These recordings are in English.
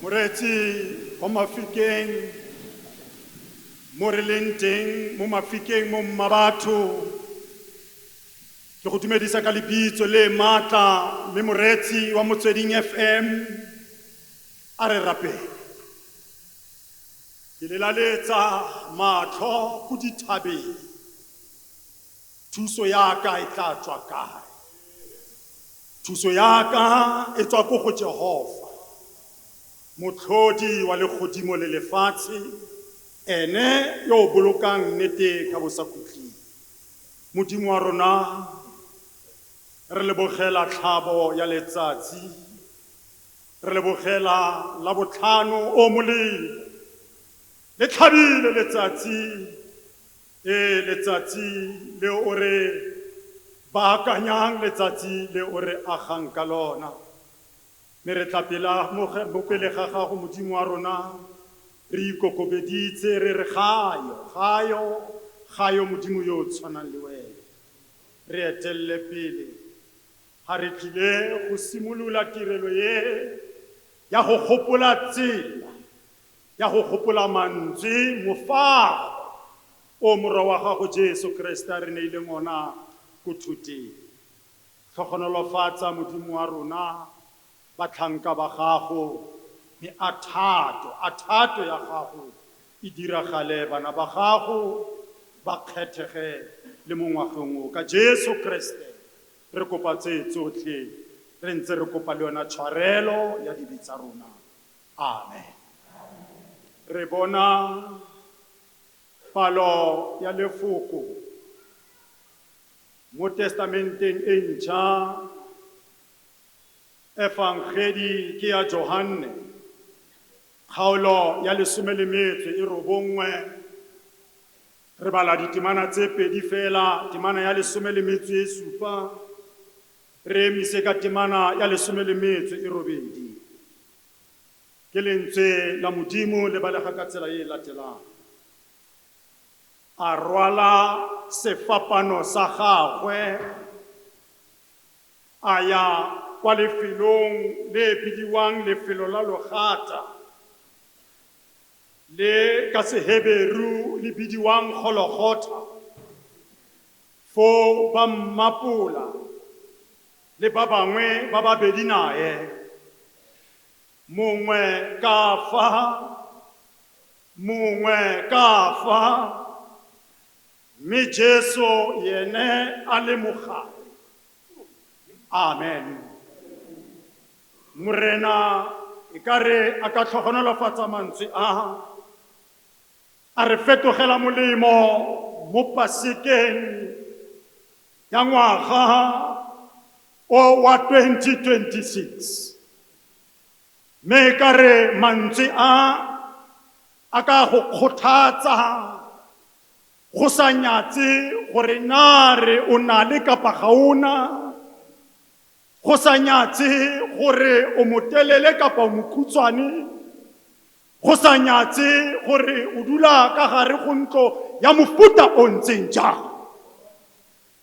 Moretsi wa Mafikeng mo re leng teng mo Mafikeng mo Mmabatho ke go dumedisa ka lebitso le matla mme moretsi wa Motsweding FM a re rapele ke le laletsa matlho go dithabeng thuso ya ka e tla tswa kae thuso ya ka e tswa go Jehova motlhodi wa legodimo le lefatshe ene yo bolokang nnete ka bosakutleng modimo wa rona re lebogela tlhabo ya letsatsi re lebogela la botlhano o molemo le tlhabile letsatsi le o re baakanyang letsatsi le o re agang ka lona me re tlapela mo pele ga gago modimo wa rona re ikokobeditse re re gayo modimo yo o tshwanang le wena re etelle pele ga re tlile go simolola tirelo ye ya go gopola tsela ya go gopola mantswe mofago o morwa wa gago Jesu Kriste a re neileng ona ko thuteng tlhogonolofatsa modimo wa rona batlhanka ba gago me a thato ya gago e diragale bana ba gago ba kgethege le mo ngwageng o ka Jesu Kriste re kopa tse tsotlhe re ntse re kopa le yona tshwarelo ya dibe tsa rona amen re bona palo ya lefoko mo testamenteng e ntšha Evangeli ke ya Johane kgaolo ya 19 re bala ditemana tse pedi fela temana ya 17 re emise ka temana ya 18 ke lentswe la modimo le balega ka tsela e latelang a rwala sefapano sa gagwe a ya kwa lefelong le bidiwang lefelo la logata le ka Seheberu le bidiwang Golgotha fo ba mmapola le ba bangwe ba babedi nae mongwe ka fa mme Jesu yene a le mogare amen morena e kare a ka tlhogonolofatsa mantswe a re fetogela molemo mo pasekeng ya ngwaga o wa 2026 me kare mantswe a ka go kgothatsa go sa nyatse gore na re o na le kapa ga ona go sa nyatse gore o motelele kapa o mokhutswane go sa nyatse gore o dula ka gare go ntlo ya mofuta o ntseng jang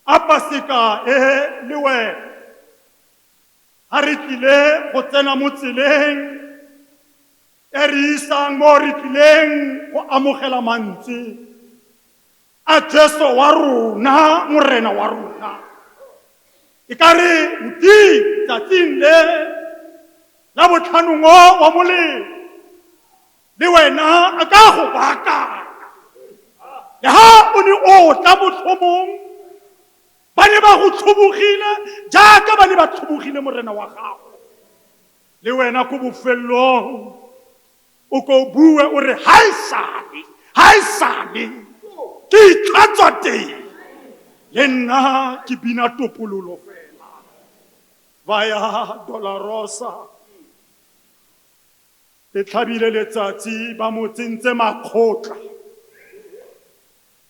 a paseka le wena ha re tlile go tsena mo tseleng e re isang mo re tlileng go amogela mantswe a Jesu wa rona morena wa rona e kare modi tsatsing le la botlhanong wa molemo le wena a ka go baka le ha o ne o tla motlhomong ba ne ba go tlhobogile jaaka ba ne ba tlhobogile morena wa gago le wena ko bofelong o ko bue o re haisale ke itlhatswa teng le nna ke bina topololo fela vaya Dolorosa le tlhabile letsatsi ba mo tsentse makgotla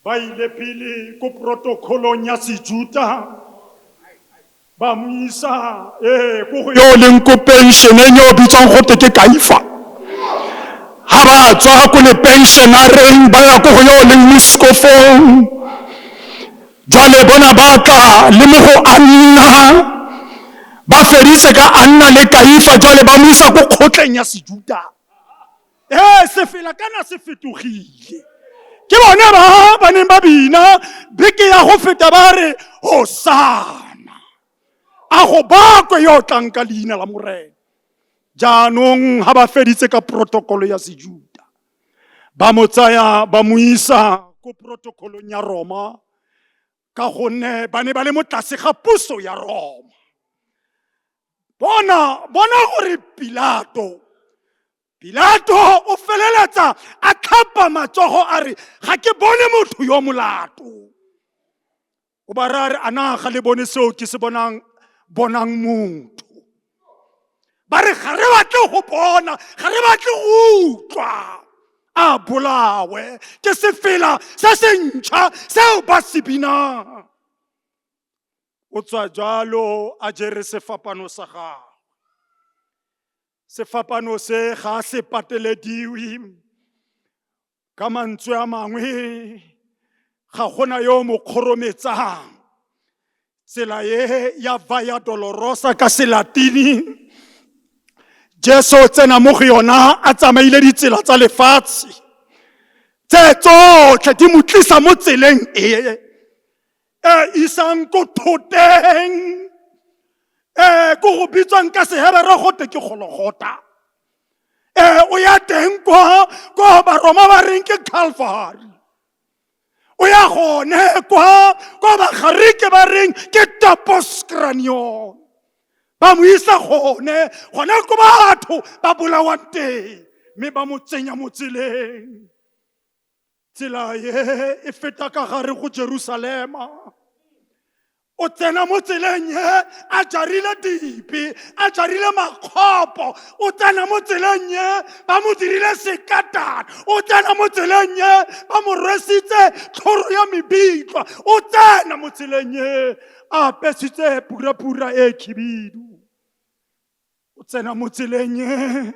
ba ile pele ko protokolong ya Sejuta ba mo isa ko go yo leng ko pensioneng yo bitsang gote ke Kaifa ha ba tswa ko le pensionareng ba ya ko go yo leng Muskofong jwale bona ba tla le mo go Anna ba ferise ka Anna le Kaifa jwale ba mo isa ko kgotleng ya Sejuta se fela kana se fetogile. Ke bone ba neng ba bina beke ya go feta ba re Hosana, a go bakwe yo tlang ka leina la Morena. Jaanong ha ba feditse ka protokolo ya Sejuda, ba mo tsaya ba mo isa ko protokolong ya Roma, ka gonne ba ne ba le mo tlase ga puso ya Roma. Bona gore Pilato o feleletsa a tlhapa matsogo a re ga ke bone motho yo molato. O ba ra re ana ga le bone seo ke se bonang motho. Ba re ga re batle go bona, ga re batle go utlwa, a bolawe ke sefela se se ntšha seo ba se binang. O tswa jalo a jere sefapano sa gagwe. Sefapano se ga se patelediwe, ka mantswe a mangwe ga gona yo mo kgorometsang. Tsela ye ya Via Dolorosa ka Selatini, Jesu tsena mo go yona a tsamaile ditsela tsa lefatshe tse tsotlhe di mo tlisa mo tseleng e isang ko thoteng, ko go bitswang ka Sehebere gote ke Gologota. O ya teng ko Baroma ba reng ke Calvary. O ya gone ko Bagarike ba reng ke Topos Kranion. Ba mo isa gone ko batho ba bolawang teng, mme ba mo tsenya mo tseleng. Tsela ye e feta ka gare go Jerusalema. O tsena mo tseleng ye a jarile dipi, a jarile makgopo. O tsena mo tseleng ye ba mo dirile sekatana. O tsena mo tseleng ye ba mo rwesitse tlhoro ya mebitla. O tsena mo tseleng ye a apesitse pura e khibidu. O tsena mo tseleng ye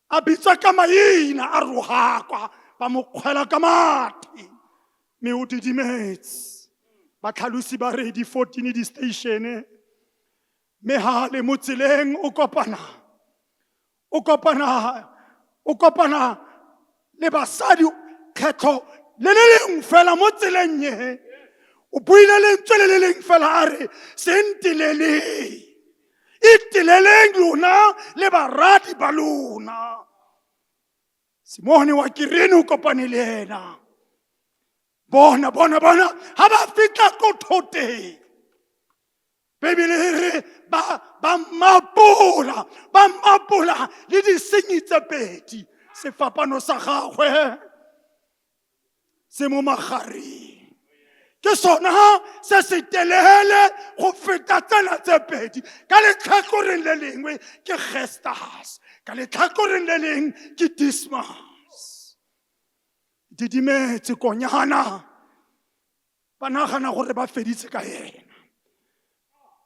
a bitswa ka maina a rogakwa, ba mo kgwela ka mati, mme o didimetse. Batlhalosi ba re di 14 di station, mme ha le mo tseleng o kopana le basadi kgetho le le leng fela mo tseleng ye. O buile lentswe le leng fela a re sentileleng, itileleng lona le baradi ba lona. Simone wa Kirene o kopane le ena. Bona ha ba fitla ko thoteng, Bibele e re ba mapola le disenyi tse pedi. Sefapano sa gagwe se mo magareng, ke sona se se telele go feta tsena tse pedi. Ka letlhakoreng le lengwe ke Gestas, ka letlhakoreng le leng ke Dismas. Didimetse konyana, ba nagana gore ba feditse ka yena.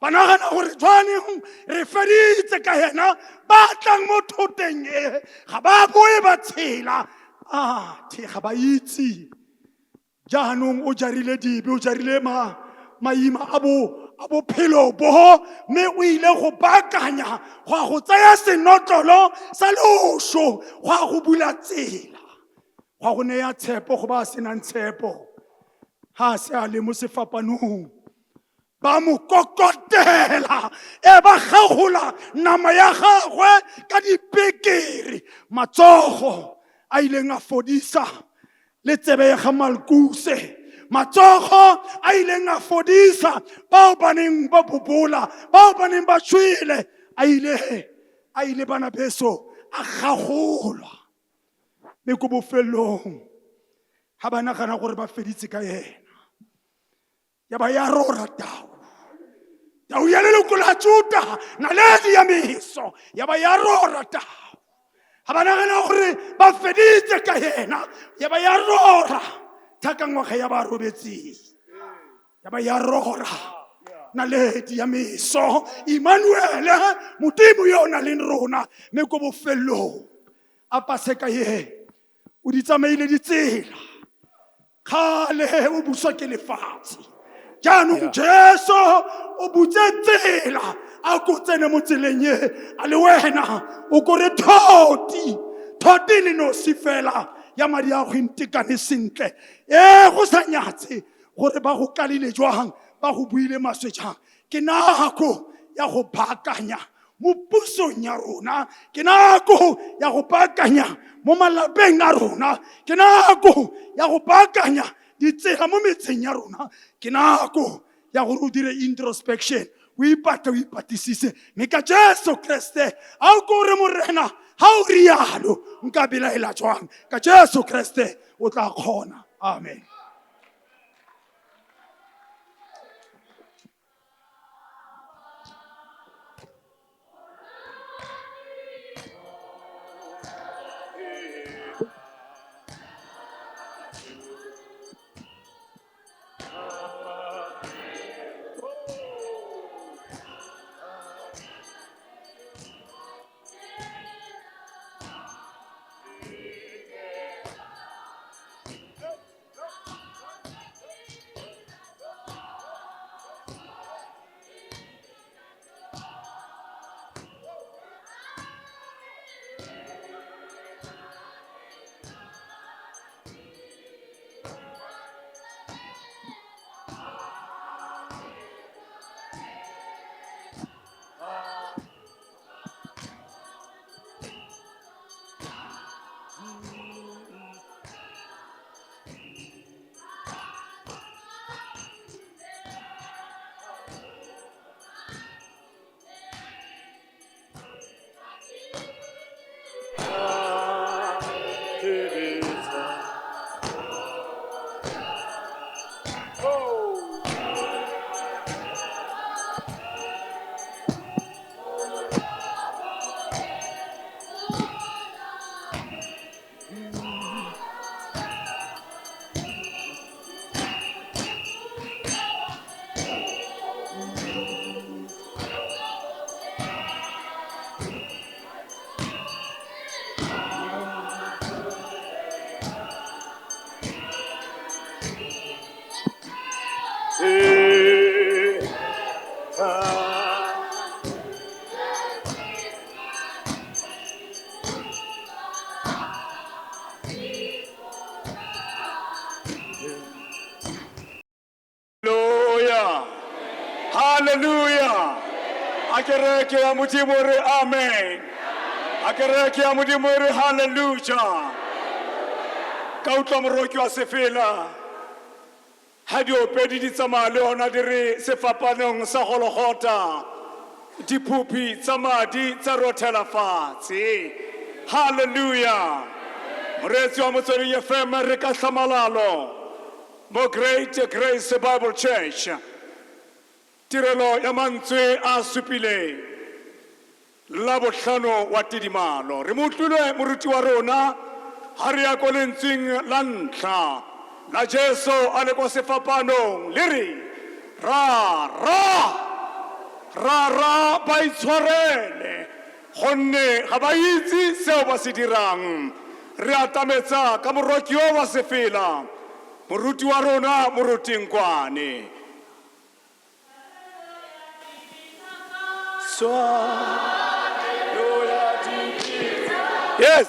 Ba nagana gore jwaneng re feditse ka yena, ba tlang mo thoteng e ga ba boe ba tshela. Ga ba itse jaanong o jarile dibe, o jarile maima a bophelo bo, mme o ile go baakanya go a go tsaya senotlolo sa loso, go a go bula tsela, go a go neya tshepo go ba senang tshepo. Ha se a le mo sefapanong, ba mo kokotela ba gagola nama ya gagwe ka dipekere. Matsogo a ileng a fodisa le tsebe ya ga Malkuse, matsogo a ileng a fodisa bao ba neng ba bobola, bao ba neng ba tshwele, a ile bana beso a gagolwa. Mme ko bofelong ha ba nagana gore ba feditse ka yena, ya ba ya rora tau ya leloko la Juda naledi ya meso, ya ba ya rora tau. Ha ba nagana gore ba feditse ka yena, ya ba ya rora thaka ngwaga ya ba robetseng, ya ba ya rora naledi ya meso. Emmanuel, Modimo yo na le rona. Mme ko bofelong a Paseka ye o di tsamaile ditsela, kgale o buswa ke lefatshe. Jaanong Jesu o butse tsela a ko tsene mo tseleng ye, a le wena o kore thoti thote le nosi fela ya madi a go intekane sentle go sa nyatse gore ba go kalile jwang ba go buile maswe jang ke nako ya go baakanya mo pusong ya rona ke nako ya go baakanya mo malapeng a rona ke nako ya go baakanya ditsela mo metseng ya rona ke nako ya gore o dire introspection o ipatisise mme ka Jesu Kriste a o kore morena ha o rialo nka belaela jwang ka Jesu Kriste o tla kgona amen. Hallelujah. Akereke ya mudimore amen. Akereke ya mudimore hallelujah. Kautla moroki wa sefela. Hadi opedi di tsamale ona dire sefapanong sa gologota. Dipupi tsamadi tsa rothela fatshe. Hallelujah. Moretsi wa motsweding FM re ka hlamalalo. Mo Great Grace Bible Church. Tirelo ya mantswe a supile la botlhano wa tidimalo re motlile moruti wa rona ha re ya ko lentsweng la ntlha la Jesu a le ko sefapanong le re ra ba itshwarele gonne ga ba itse seo ba se dirang re atametsa ka moroki wa sefela moruti wa rona moruting kwane. Yes.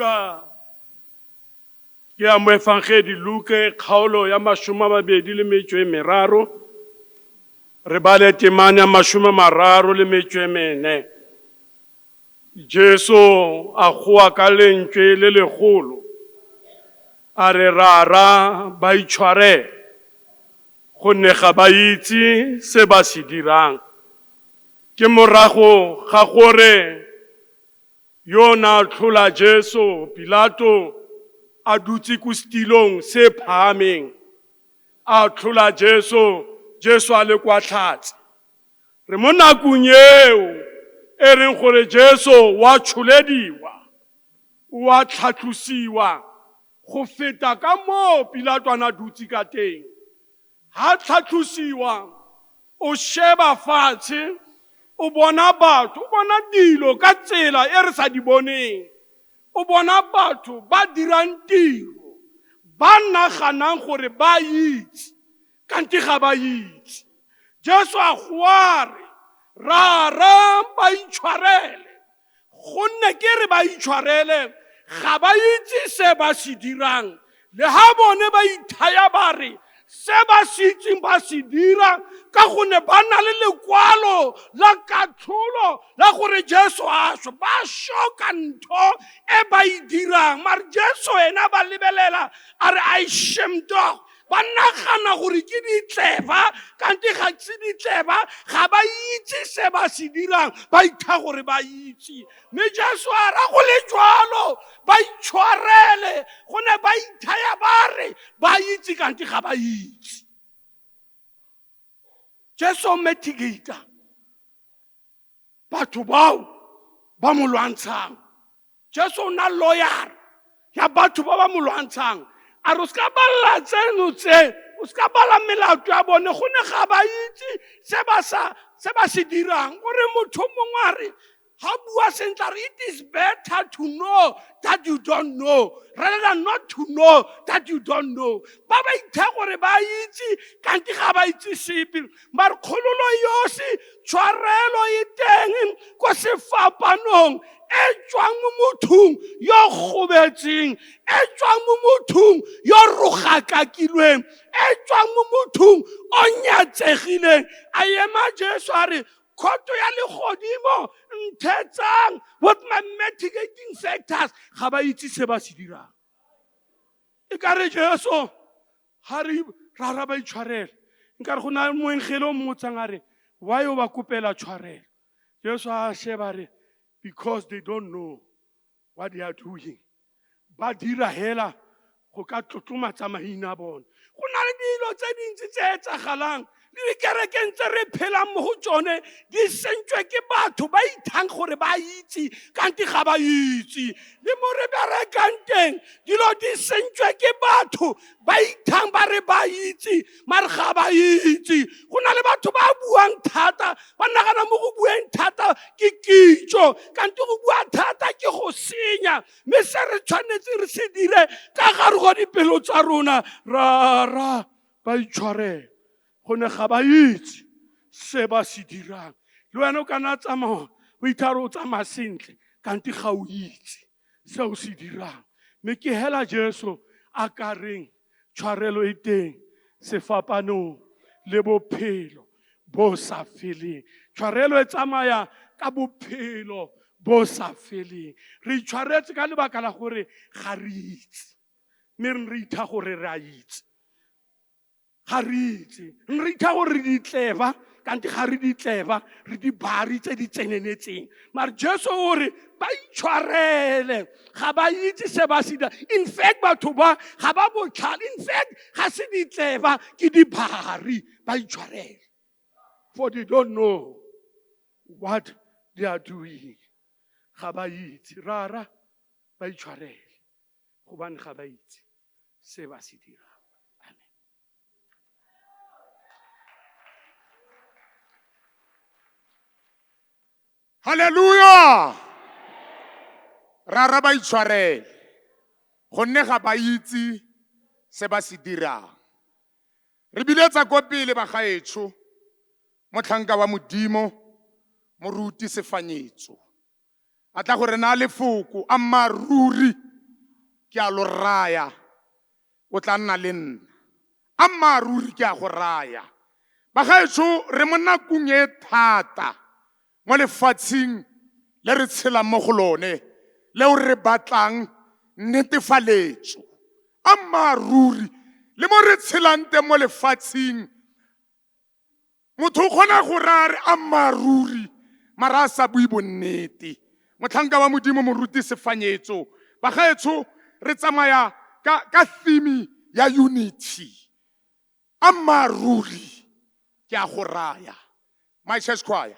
Luka ke a moefangedi Luka kgaolo ya 23 re bale temane ya 34. Jesu a goa ka lentswe le legolo a re rara ba itshware gonne ga ba itse se ba se dirang. Ke morago ga gore yona tlhola Jesu Pilato a dutse ko setilong se phahameng a tlhola Jesu a le kwa tlhatse. Re mo nakong eo e reng gore Jesu wa tsholediwa wa tlhatlosiwa go feta ka mo Pilato a dutse ka teng. Ha tlhatlosiwa o sheba fatshe o bona batho o bona dilo ka tsela e re sa di boneng. O bona batho ba dirang tiro ba naganang gore ba itse kante ga ba itse. Jesu a goare rara ba itshwarele gonne ke re ba itshwarele ga ba itse se ba se dirang. Le ha bone ba ithaya ba re se ba se itseng ba se dira ka gonne ba na le lekwalo la katlholo la gore Jesu a swa ba shoka ntho e ba e dirang. Mare Jesu ena ba lebelela a re I shamed dog. Ba nagana gore ke ditleba kante ga se ditleba ga ba itse se ba se dirang ba itha gore ba itse. Mme Jesu a ra go le jwalo ba itshwarele gone ba ithaya ba re ba itse kante ga ba itse. Jesu mitigata batho bao ba mo lwantshang. Jesu na lawyer ya batho ba mo lwantshang. A re ska balla tseno tse o ska bala melato ya bone gone ga ba itse se ba se dirang. O re motho mongwe a re ha bua sentle it is better to know that you don't know rather than not to know that you don't know. Ba ba itha gore ba itse kante ga ba itse sepe. Mare kgololo yosi tshwarelo e teng ko sefapanong e tswang mo mothong yo gobetseng, e tswang mo mothong yo rogakakilweng, e tswang mo mothong o nyatsegileng. A ema Jesu a re khoto ya legodimo nthetsang with my mitigating factors ga ba itse se ba se dirang. E ka re Jesu ha re rara ba itshwarela nka re go na moengele o motsang a re why o ba kopela tshwarelo. Jesu a sheba re because they don't know what they are doing. Ba dira hela go ka tlotlomatsa maina a bone. Go na le dilo tse dintsi tse etsagalang le dikerekeng tse re phelang mo go tsone di sentswe ke batho ba ithang gore ba itse kante ga ba itse. Le mo re berekang teng dilo di sentswe ke batho ba ithang ba re ba itse mare ga ba itse. Go na le batho ba buang thata ba nagana mo go bueng thata ke kitso kante go bua thata ke go senya. Mme se re tshwanetse re se dire ka gare go dipelo tsa rona rara ba itshwarela gone ga ba itse se ba se dirang. Le wena o kana tsamaya o itharo o tsamaya sentle kante ga o itse se o se dirang. Mme ke hela Jesu a ka reng tshwarelo e teng sefapanong le bophelo bo sa feleng. Tshwarelo e tsamaya ka bophelo bo sa feleng. Re itshwaretse ka lebaka la gore ga re itse mme re itha gore re a itse. Ga re itse re itha gore re ditleba kante ga re ditleba re di bari tse di tsenenetseng. Mare Jesu o re ba itshwarele ga ba itse se ba se dira. In fact batho ba ga ba botlhale. In fact ga se ditleba ke di bari ba itshwarele. For they don't know what they are doing. Ga ba itse rara ba itshwarele gobane ga ba itse se ba se dira. Hallelujah! Rara ba itshwarele gonne ga ba itse se ba se dirang. Re biletsa ko pele ba gaetsho motlhanka wa modimo moruti sefanyetso a tla gore na lefoko a maruri ke a lo raya o tla nna le nna a mmaaruri ke a go raya bagaetsho re mo nakong e thata mo lefatsheng le re tshelang mo go lone leo re batlang netefaletso a mmaaruri le mo re tshelang teng mo lefatsheng motho o kgona go raya re a mmaaruri mara a sa bue bonnete motlhanka wa modimo moruti sefanyetso bagaetsho re tsamaya ka theme ya unity a mmaaruri ke a go raya my church choir.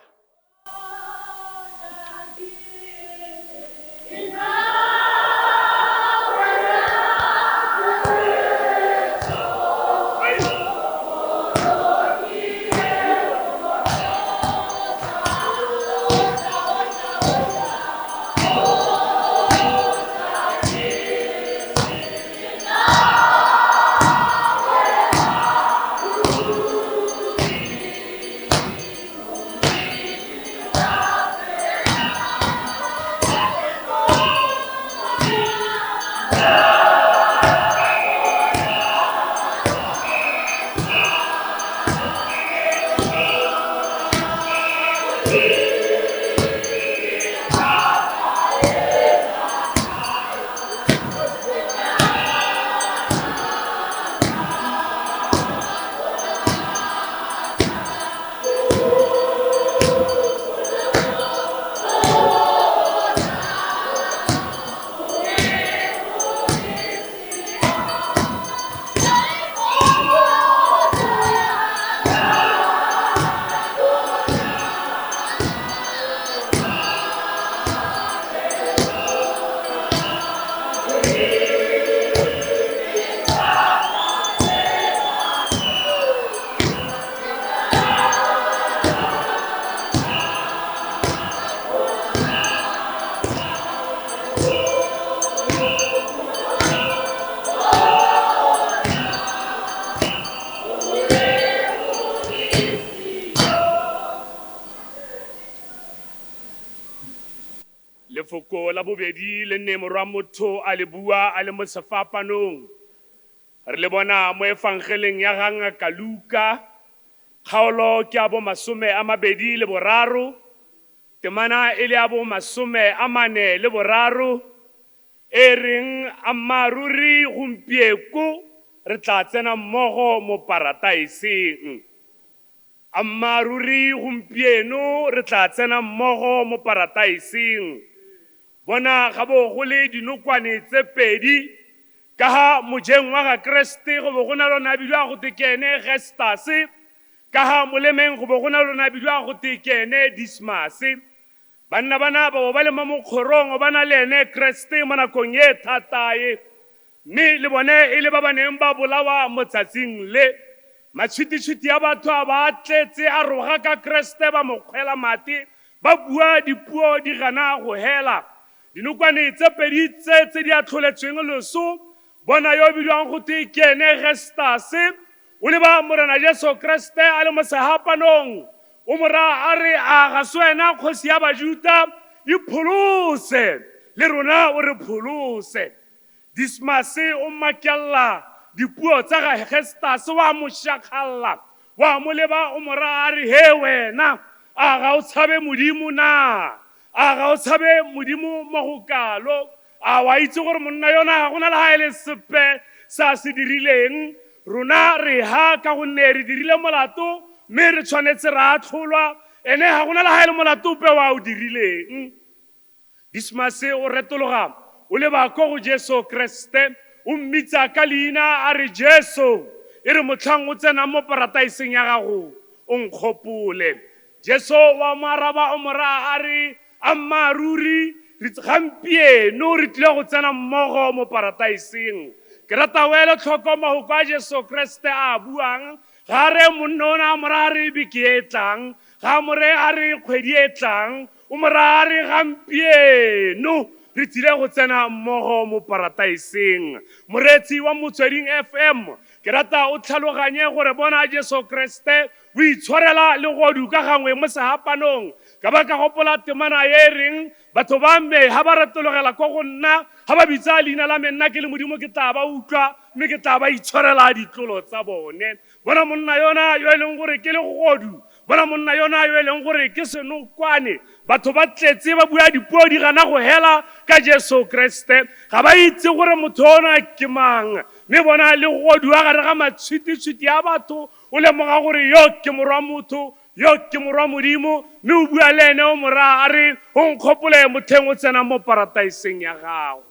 Lefoko la bobedi le nne morwa motho a le bua a le mo sefapanong re le bona mo evangeleng ya ga Ngaka Luka kgaolo ke a bo 23 temana e le a bo 43 e reng a mmaaruri gompieko re tla tsena mmogo mo parataiseng a mmaaruri gompieno re tla tsena mmogo mo parataiseng bona ga bo go le dinokwane tse pedi ka ha mojeng wa ga Kriste go bo gona lona bidwa go tekene Gestas ka ha molemeng go bo gona lona bidwa go tekene Dismas banna bana ba le mo mokgorong bana le ene Kriste mo nakong e thatae mme le bone e le ba baneng ba bolawa motsatsing le matshwititshwiti ya batho a ba tletse a roga ka Kriste ba mokgwela mati ba bua dipuo di gana go hela dinokwane tse pedi tse di atlholetsweng loso bona yo bidwang go te kene Gestas o le ba morena Jesu Kriste a le mo sehapanong o mora a re a ga swena kgosi ya bajuta ipholose le rona o re pholose Dismas o makella dipuo tsa ga Gestas wa mo shakalla wa mo leba o mora a re he wena a ga o tshabe modimo na a ga o tshabe modimo mo go kalo a wa itse gore monna yona ga gona le ha ile sepe sa se dirileng rona re ha ka gonne re dirile molato mme re tshwanetse ra tlholwa ene ga gona le ha ile molato pe wa o dirileng Dismas o retologa o leba ko go Jesu Kriste o mmitsa ka leina a re Jesu e re motlhang o tsena mo parataiseng ya gago o nkgopole Jesu wa maraba o mora a re a mmaaruri re gampieno re tlile go tsena mmogo mo parataiseng ke rata wele tlhokoma go kwa Jesu Kriste a buang ga re monnona mora re beke e tlang ga more a re kgwedi e tlang o mora re gampieno re tlile go tsena mmogo mo parataiseng moretsi wa Motsweding FM ke rata o tlhaloganye gore bona Jesu Kriste o itshwarela legodu ka gangwe mo sehapanong ka ba ka gopola temana ye reng batho ba mme ha ba ratologela ko go nna ha ba bitsa leina la me nna ke le modimo ke tla ba utlwa mme ke tla ba itshwarela ditlolo tsa bone bona monna yona yo e leng gore ke legodu bona monna yona yo e leng gore ke senokwane batho ba tletse ba bua dipuo di gana go hela ka Jesu Kriste ga ba itse gore motho ona ke mang mme bona legodu a gare ga matshwiti-tshwiti a batho o lemoga gore yo ke morwa motho yo ke morwa modimo mme o bua le ene o mora a re o nkgopole motheng o tsena mo parataiseng ya gago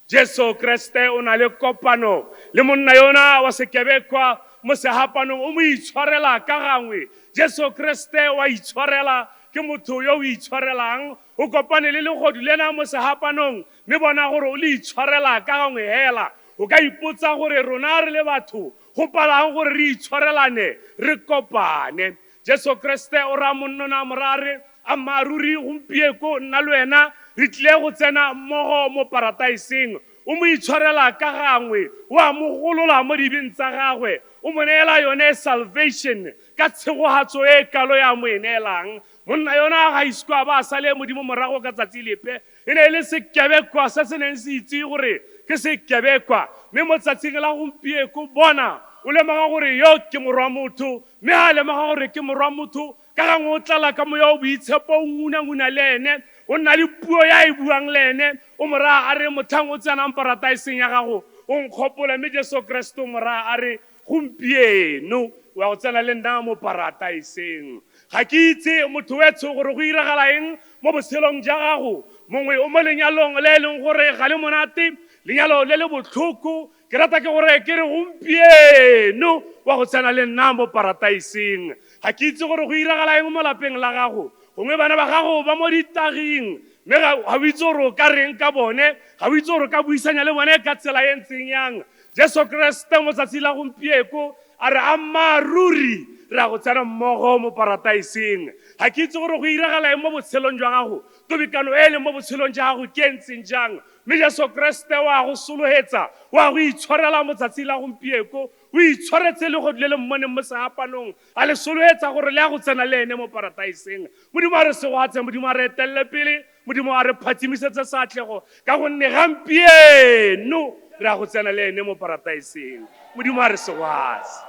Jesu Kriste o na le kopano le monna yona wa sekebekwa mo sehapanong o mo itshwarela ka gangwe Jesu Kriste wa itshwarela ke motho yo o itshwarelang o kopane le legodu lena mo sehapanong mme bona gore o le itshwarela ka gangwe hela o ka ipotsa gore rona re le batho go palang gore re itshwarelane re kopane Jesu Kriste o ra monnona morare a maruri gompieko nna le wena re tlile go tsena mmogo mo parataiseng o mo itshwarela ka gangwe wa mo golola mo dibeng tsa gagwe o mo neela yone salvation ka tshegogatso e kalo ya mo e neelang monna yona ga iskwa ba sale modimo morago ka tsatsi lepe e ne e le sekebekwa se se neng se itse gore ke sekebekwa mme mo tsatsing la gompieko bona o lemoga gore yo ke morwa motho mme a lemoga gore ke morwa motho ka gangwe o tlala ka moya o boitshepo o nguna-nguna le ene o nna le puo ya e buang le ene o mora a re mothang o tsenang parataiseng ya gago o nkgopole mme Jesu Kriste o mora a re gompieno wa go tsena le nna mo parataiseng ga ke itse motho wetsho gore go iragala eng mo botshelong ja gago mongwe o mo lenyalong le e leng gore ga le monate lenyalo le le botlhoko ke rata ke gore ke re gompieno wa go tsena le nna mo parataiseng ga ke itse gore go iragala eng mo lapeng la gago gongwe bana ba gago ba mo ditaging mme ga o itse gore o ka reng ka bone ga o itse gore o ka buisanya le bone ka tsela e ntseng yang Jesu Kriste mo tsatsi la gompieko a re a maruri re a go tsena mmogo mo parataiseng ga ke itse gore go iragala eng mo botshelong jwa gago tobikano e leng mo botshelong jwa gago ke ntseng jang mme Jesu Kriste wa go sologetsa wa go itshwarela mo tsatsi la gompieko o itshwaretse le go le mmoneng mo sehapanong a le sologetsa gore le a go tsena le ene mo parataiseng modimo a re segoatse modimo a re etelele pele modimo a re phathimisetse seatlego ka gonne gampieno re a go tsena le ene mo parataiseng modimo a re segoatse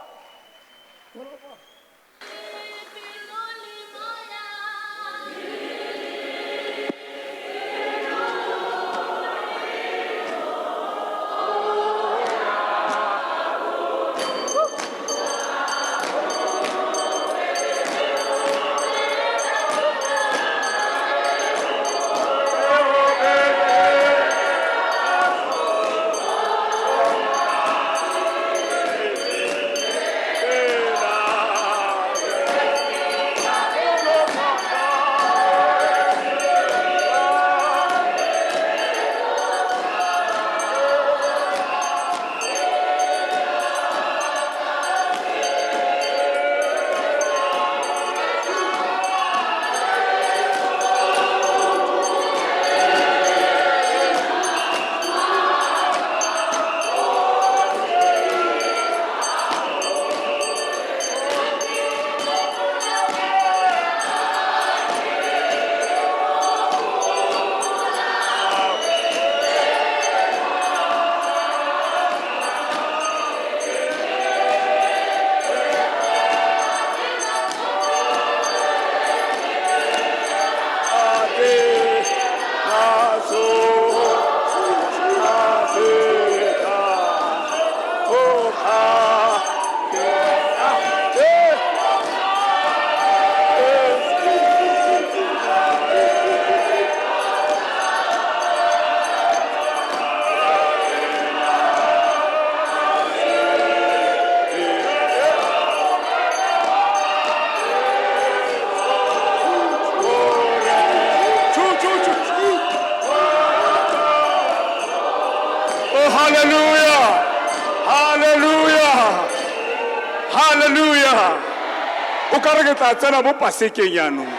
o ka re ke tla tsena mo pasekeng yaanong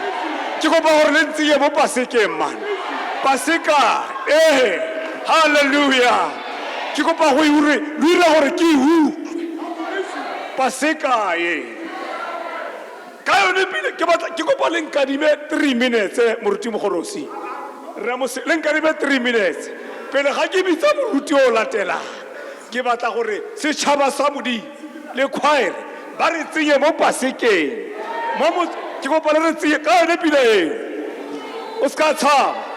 ke kopa gore le ntseye mo pasekeng man paseka haleluya ke kopa go ire gore ke Paseka e. Ka yone pele ke kopa le nkadime 3 minutes moruti mogorosi. Le nkadime 3 minutes. Pele ga ke bitsa moruti o latela. Ke batla gore setšhaba sa Modimo le choir ba re tsenye mo pasekeng. Ke kopa le re tsenye ka yone pele e. O ska tshaba.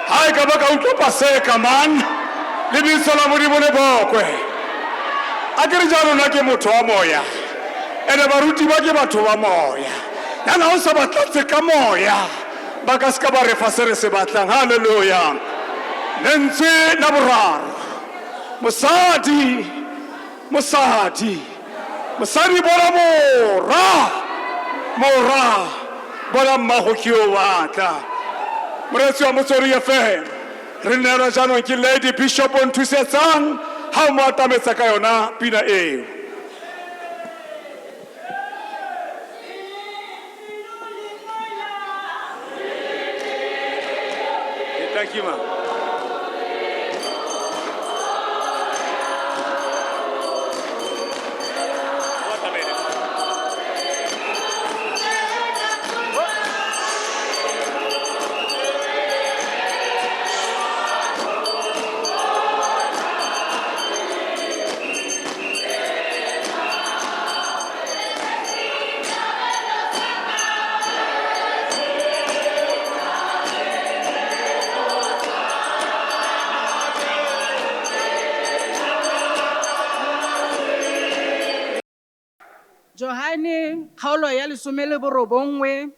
Hai ka ba ka utlwa Paseka man le bitso la Modimo le bokwe. A ke re jalo nna ke motho wa moya ene baruti ba ke batho ba moya yana o sa batlatse ka moya ba ka ska ba re fa se re se batlang. Haleluya. Lentswe la boraro mosadi bona mora bona mmago ke o batla. Moretsi wa Motsori FM re nela jaanong ke Lady Bishop o nthusetsang ha o mo atametsa ka yona pina eo. Thank you, ma. Johane kgaolo ya 19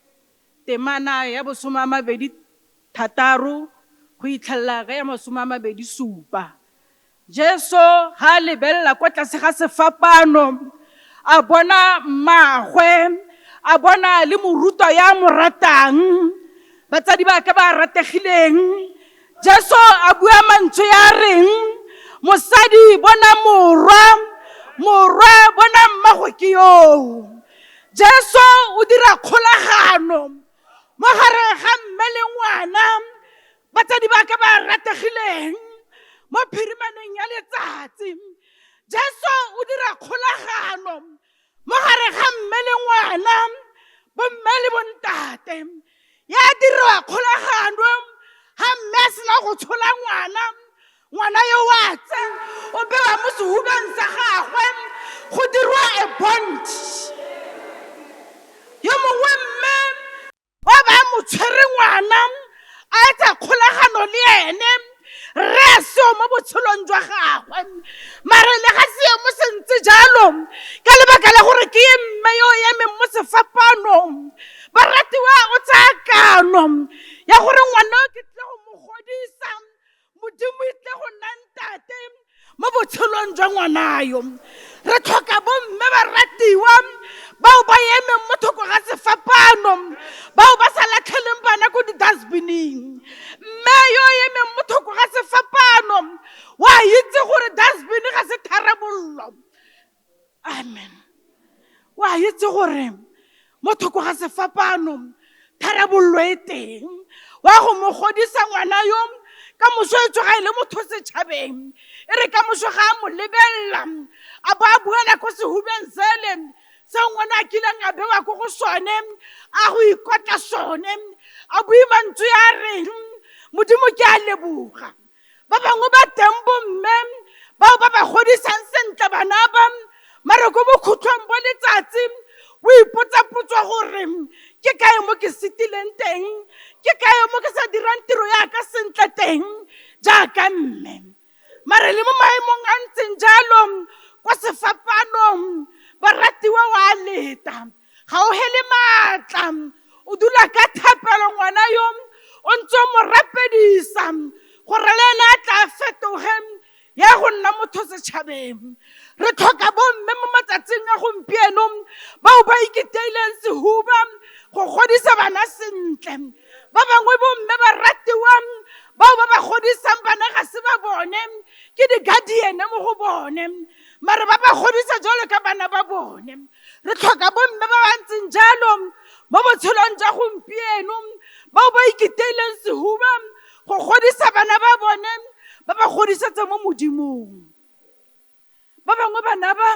temana ya 26 go itlhella ga ya 27. Jesu ha lebella kwa tlase ga sefapano a bona mmagwe a bona le moruta ya mo ratang batsadi ba ka ba rategileng. Jesu a bua mantswe ya reng bona morwa bona mmago ke yo. Jesu o dira kgolagano mo gare ga mme le ngwana, batsadi ba ka ba rategileng mo phirimaneng ya letsatsi. Jesu o dira kgolagano mo gare ga mme le ngwana, bomme le bontate. Ya dira kgolagano ga mme a sena go tshola ngwana yo wa tse o bewa mo sehubeng sa gagwe go dirwa a bond. Yo mongwe mme ba ba mo tshwere ngwana a etsa kgolagano le ene, re a seo mo botshelong jwa gagwe. Mare le ga seemo se ntse jalo ka lebaka la gore ke mme yo emeng mo sefapanong, baratiwa o tsaya kano ya gore ngwana ke tle go mo godisa, modimo e tle go nna ntate mo botshelong jwa ngwanayo. Re tlhoka bomme baratiwa bao ba emeng mo thoko ga sefapano, bao ba sa latlheleng bana ko di-dustbining. Mme yo emeng mo thoko ga sefapano wa itse gore dustbin ga se tharabollo. Amen. Wa itse gore mo thoko ga sefapano tharabollo e teng. Wa go mo godisa ngwana yo ka moso e tsoga ile motho setšhabeng, e re ka moso ga mo lebelela a ba buela ko sehubeng sele se ngwana a kileng a bewa ko go sone, a go ikotla sone, a bui mantswe a reng modimo ke a leboga. Ba bangwe ba teng bomme bao ba ba godisang sentle bana ba, mare ko bokhutlhong bo letsatsi o ipotsa gore ke kae mo ke setileng teng, ke kae mo ke sa dirang tiro ya ka sentle teng jaaka mme. Mare le mo maemong a ntseng jalo kwa sefapanong, baratiwa wa leta ga o hele maatla, o dula ka thapelo ngwana yo o ntse mo rapedisa gore le ena a tla fetoge ya go nna motho setšhabeng. Re tlhoka bomme mo matsatsing a gompieno bao ba ikiteileng sehuba go godisa bana sentle. Ba bangwe bomme ba ratiwa bao ba ba godisang bana ga se ba bone, ke di-guardian mo go bone, mare ba ba godisa jalo ka bana ba bone. Re tlhoka bomme ba ba ntseng jalo mo botshelong jwa gompieno bao ba ikiteileng sehuba go godisa bana ba bone, ba ba godisetse mo modimong. Ba bangwe bana ba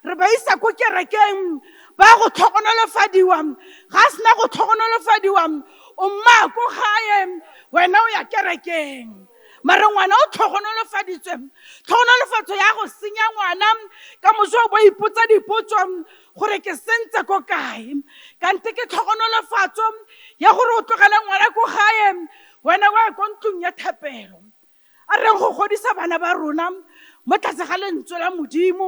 re ba isa ko kerekeng ba go tlhogonolofadiwa, ga a sena go tlhogonolofadiwa o mma ko gae wena o ya kerekeng. Mare ngwana o tlhogonolofaditswe, tlhogonolofatso ya go senya ngwana ka moso o ba ipotsa dipotso gore ke sentse ko kae, kante ke tlhogonolofatso ya gore o tlogele ngwana ko gae wena wa ko ntlong ya thapelo. A reng go godisa bana ba rona mo tlase ga lentswe la modimo,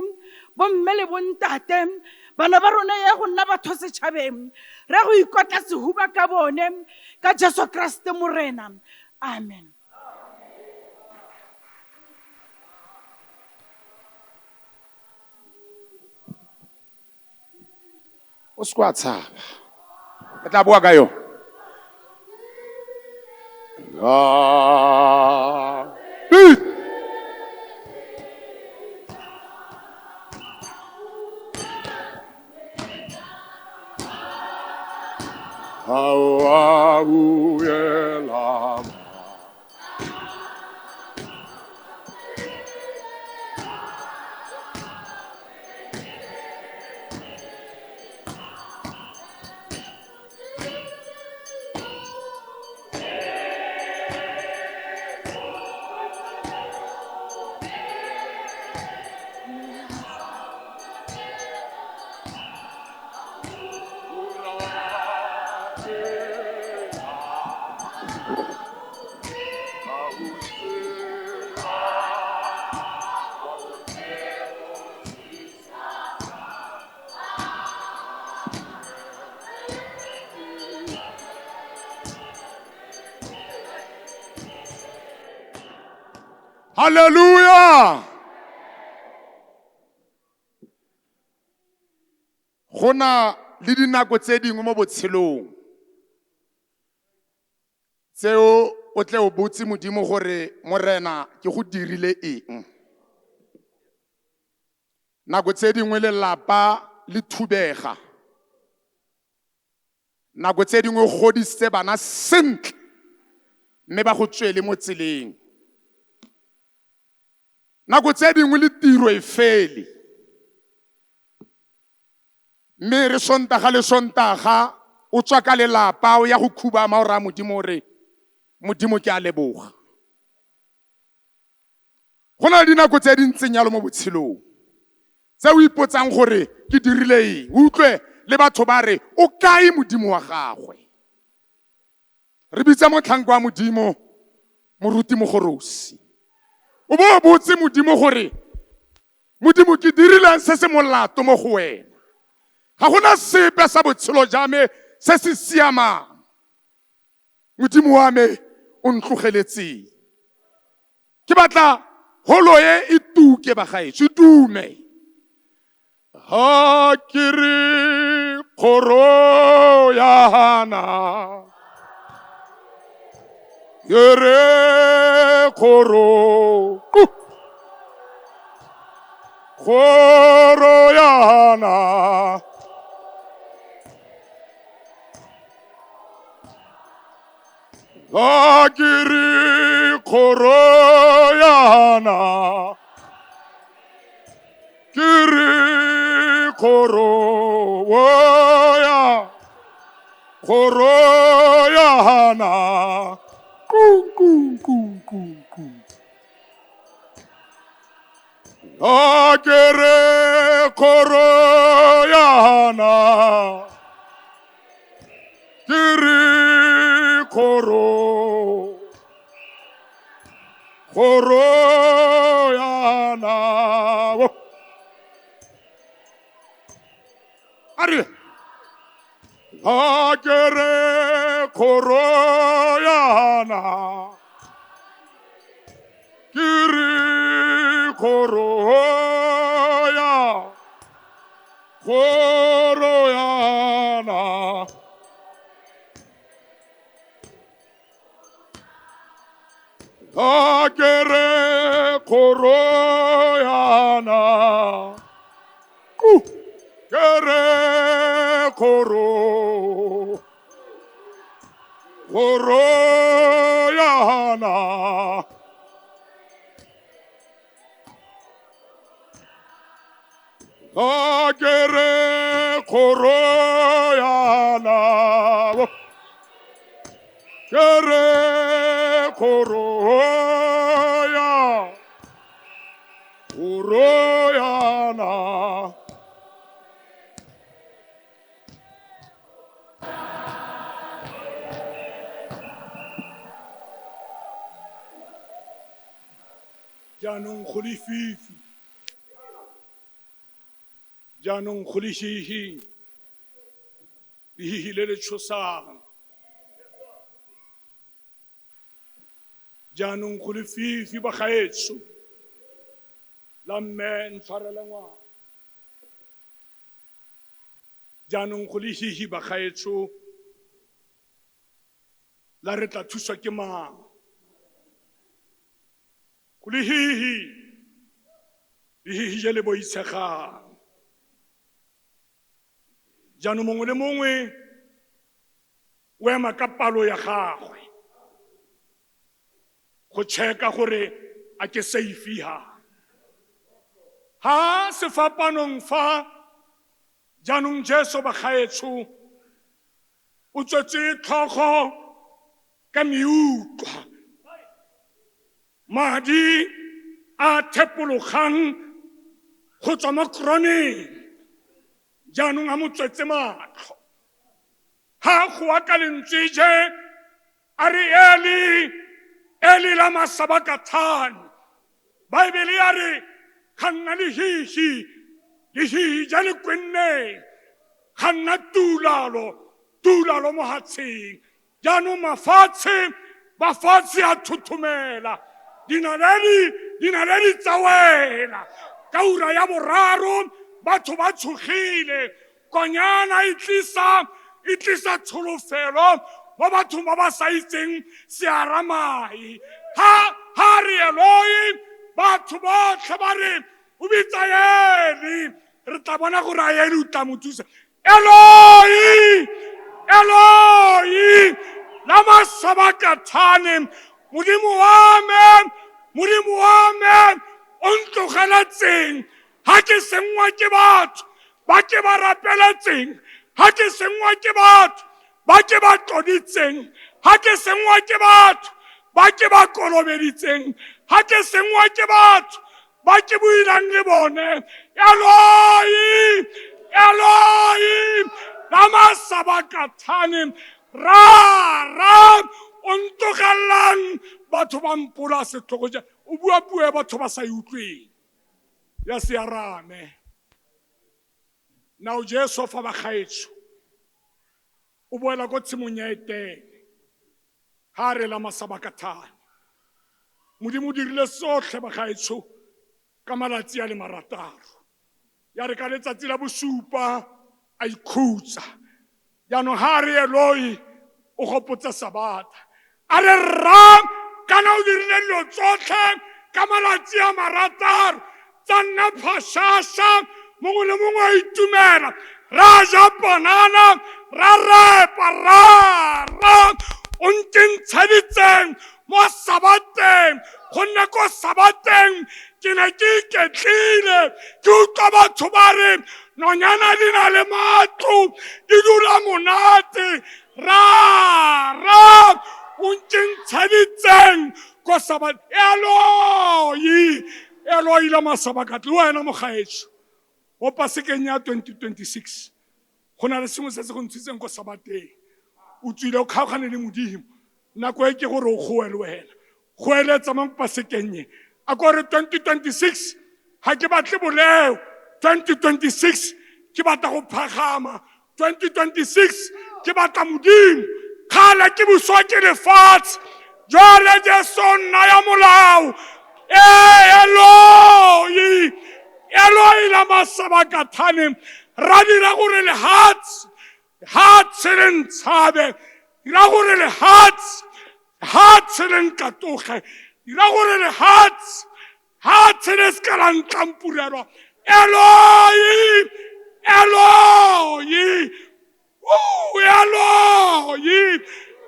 bomme le bontate, bana ba rona ya go nna batho setšhabeng, re go ikotla sehuba ka bone ka Jesu Kriste morena. Amen. O se kwa tshaba, ke tla bua ka yo. Hallelujah! Gona le dinako tse dingwe mo botshelong tseo o tle o botse modimo gore morena ke go dirile eng. nako tse dingwe lelapa le thubega, nako tse dingwe o godisitse bana sentle mme ba go tswele mo tseleng, nako tse dingwe le tiro e fele mme re sontaga le sontaga o tswa ka lelapa o ya go khubama o raya Modimo re Modimo ke a leboga. Go na le dinako tse di ntseng yalo mo botshelong tse o ipotsang gore ke dirile eng, o utlwe le batho ba re o kae Modimo wa gagwe. Re bitsa motlhanko wa Modimo moruti mogorosi, o bo o botse Modimo gore Modimo ke dirileng se se molato mo go wena, ga gona sepe sa botshelo jwa me se se siamang. Modimo wa me o ntlogeletseng, ke batla holo e tuke bagaetsho, dume. Ha ke re kgoro ya Hana, ke re kgoro ya Hana, ha ke re kgoro ya Hana, ke re kgoro ya Hana, ha ke re kgoro ya Hana, ke re kgoro ya Hana. Are ha ke re kgoro ya Hana, ke re kgoro ya Hana. Ha ke re kgoro ya Hana, ke re kgoro ya Hana. Ha ke re kgoro ya Hana, ke re kgoro ya Hana. Jaanong go lefifi, jaanong go lehihi, lehihi le le tshosang. Jaanong go lefifi bagaetsho, la mme ntshwarele ngwana. Jaanong go lehihi bagaetsho, la re tla thuswa ke mang. Go lehihi je le boitshegang. Jaanong mongwe le mongwe o ema ka palo ya gagwe go checka gore a ke safe ha sefapanong fa. Jaanong Jesu bagaetsho o tswetse tlhogo ka meutlwa, madi a thepologang go tswa mo kroneng. Jaanong a mo tswetse matlho, ha go ka lentswe je a re Eli lama sabakthani. Baebele ya re ga nna lehihi ja le kwenne, ga nna tulalo mo hatsheng. Jaanong mafatshe a thuthumela, dinaledi tsa wela. Ka ura ya boraro batho ba tshogile, konyana e tlisa tsholofelo mo bathong ba ba sa itseng searamai. Ha re Eloi batho botlhe ba re o o bitsa Eli, re tla bona gore a Eli o tla mo thusa. Eloi, Eloi, lama sabakathane, Modimo wa me, o ntlogeletseng, ha ke sengwa ke batho, ba ke ba rapeletseng, ha ke sengwa ke batho, ba ke ba tloditseng, ha ke sengwa ke batho, ba ke ba kolobeditseng, ha ke sengwa ke batho, ba ke builang le bone. Eloi, Eloi, lama sabakathane, ra, o ntlogellang batho ba mpola setlhogo ja, o bua puo batho ba sa e utlweng. Ya se arame. Now Jesu fa ba gaetsho. O boela go tshimong ya Etene. Ha re la masabakathane. Modimo dirile sotlhe ba gaetsho ka malatsi a le marataro. Ya re ka letsatsi la bosupa a ikhutsa. Yaanong ha re Eloi o gopotsa Sabata. A re rra kana o dirile dilo tsotlhe ka malatsi a marataro tsa nna phashasha, mongwe le mongwe a itumela, ra ja panana, ra repa, ra o ntsheditseng mo Sabateng, gonne ko Sabateng ke ne ke iketlile ke utlwa batho ba re nonyana di na le matlo di dula monate, ra o ntsheditseng ko Sabateng. Eloi la masabakatha, le wena mogaetsho o Pasekeng ya 2026 go na le sengwe se se go ntshitseng ko Sabateng. O tswile o kgaogane le Modimo, nako e ke gore o goe le wena, goeletsa mo Pasekeng e. A kore 2026 ha ke batle boleo, 2026 ke batla go phagama, 2026 ke batla Modimo, kgale ke buswa ke lefatshe, jwale Jesu nna ya molao. Eloi, Eloi lama sabakathane, ra dira gore lehatshe le ntshabe, dira gore lehatshe le nkatoge, dira gore lehatshe le ska la ntlampurelwa. Eloi, Eloi, Eloi,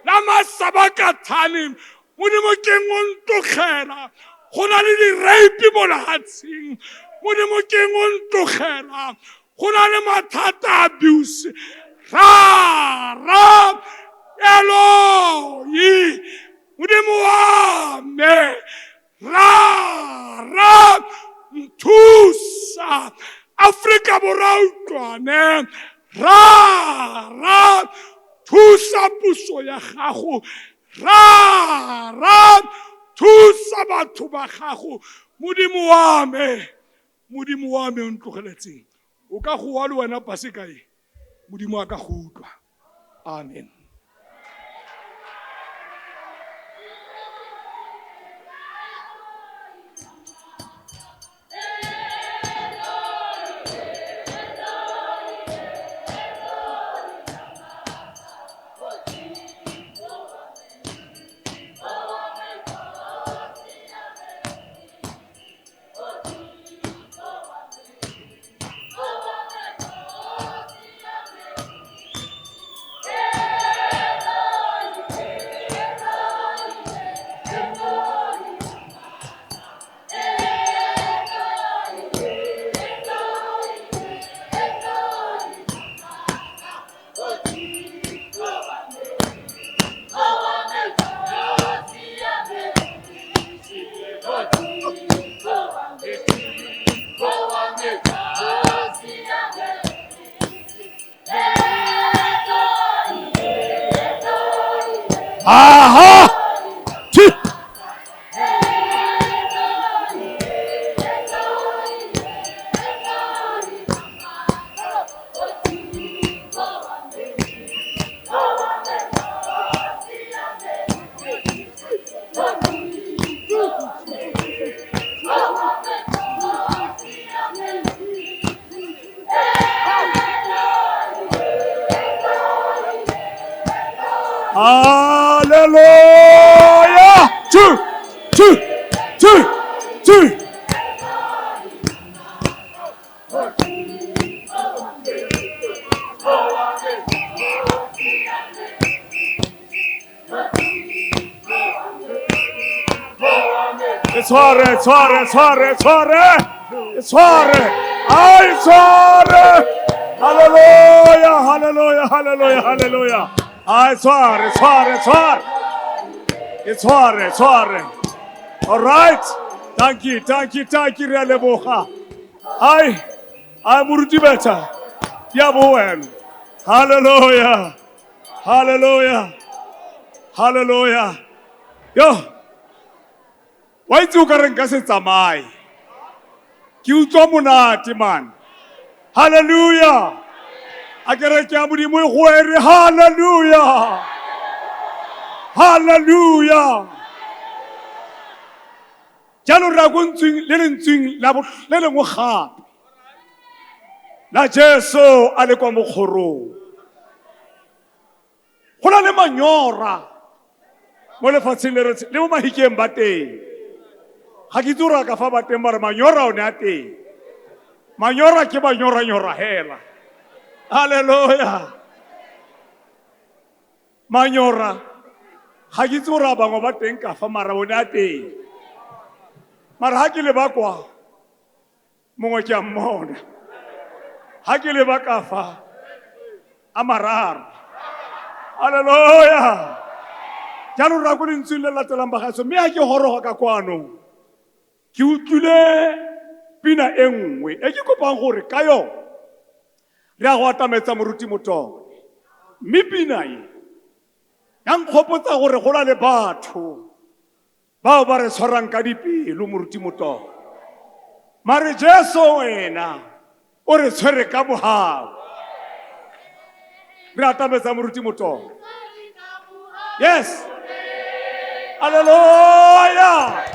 lama sabakathane, Modimo ke o ntogela, go na le di-rape mo lehatsheng, Modimo ke o ntogela, go na le mathata abuse, ra, Eloi, Modimo wa me, ra, nthusa, Afrika Borwa utlwane, ra, thusa puso ya gago, ra, thusa batho ba gago. Modimo wa me o ntlogeletseng, o ka goa le wena Paseka e, Modimo a ka go utlwa. Amen. Aha! Hallelujah! Two. Tshware, tshware, tshware, tshware. Tshware. Ai tshware. Hallelujah, hallelujah, hallelujah, hallelujah. Ai tshware, tshware, tshware. Tshware, tshware. All right. Thank you, thank you, thank you, re a leboga. Ai moruti betha. Ke a bo wena. Hallelujah. Hallelujah. Hallelujah. Yo. Wa itse o ka re nka se tsamaye. Ke utlwa monate man. Hallelujah. A ke re ke a Modimo e go ere hallelujah. Hallelujah. Jalo ra go ntsweng le lentsweng la le lengwe gape. La Jesu a le kwa mokgorong. Go na le manyora mo lefatsheng le mo mahikeng ba teng. Ga ke tsora ka fa ba teng ba re manyora o ne a teng. Manyora ke manyora hela. Hallelujah. Manyora ga ke tsora bangwe ba teng ka fa mara o ne a teng. Mara ha ke le ba kwa mongwe ke a mmona. Ha ke le ba ka fa a mararo. Hallelujah. Jaanong ra go lentsweng le latelang bagaso mme ha ke horoga ka kwano ke utlwile pina e nngwe e ke kopang gore ka yona re a go atametsa moruti motone mme pina e ya nkgopotsa gore go na le batho bao ba re tshwarang ka dipelo moruti motone mare Jesu wena o re tshwere ka bogao re atametsa moruti motone. Yes. Hallelujah.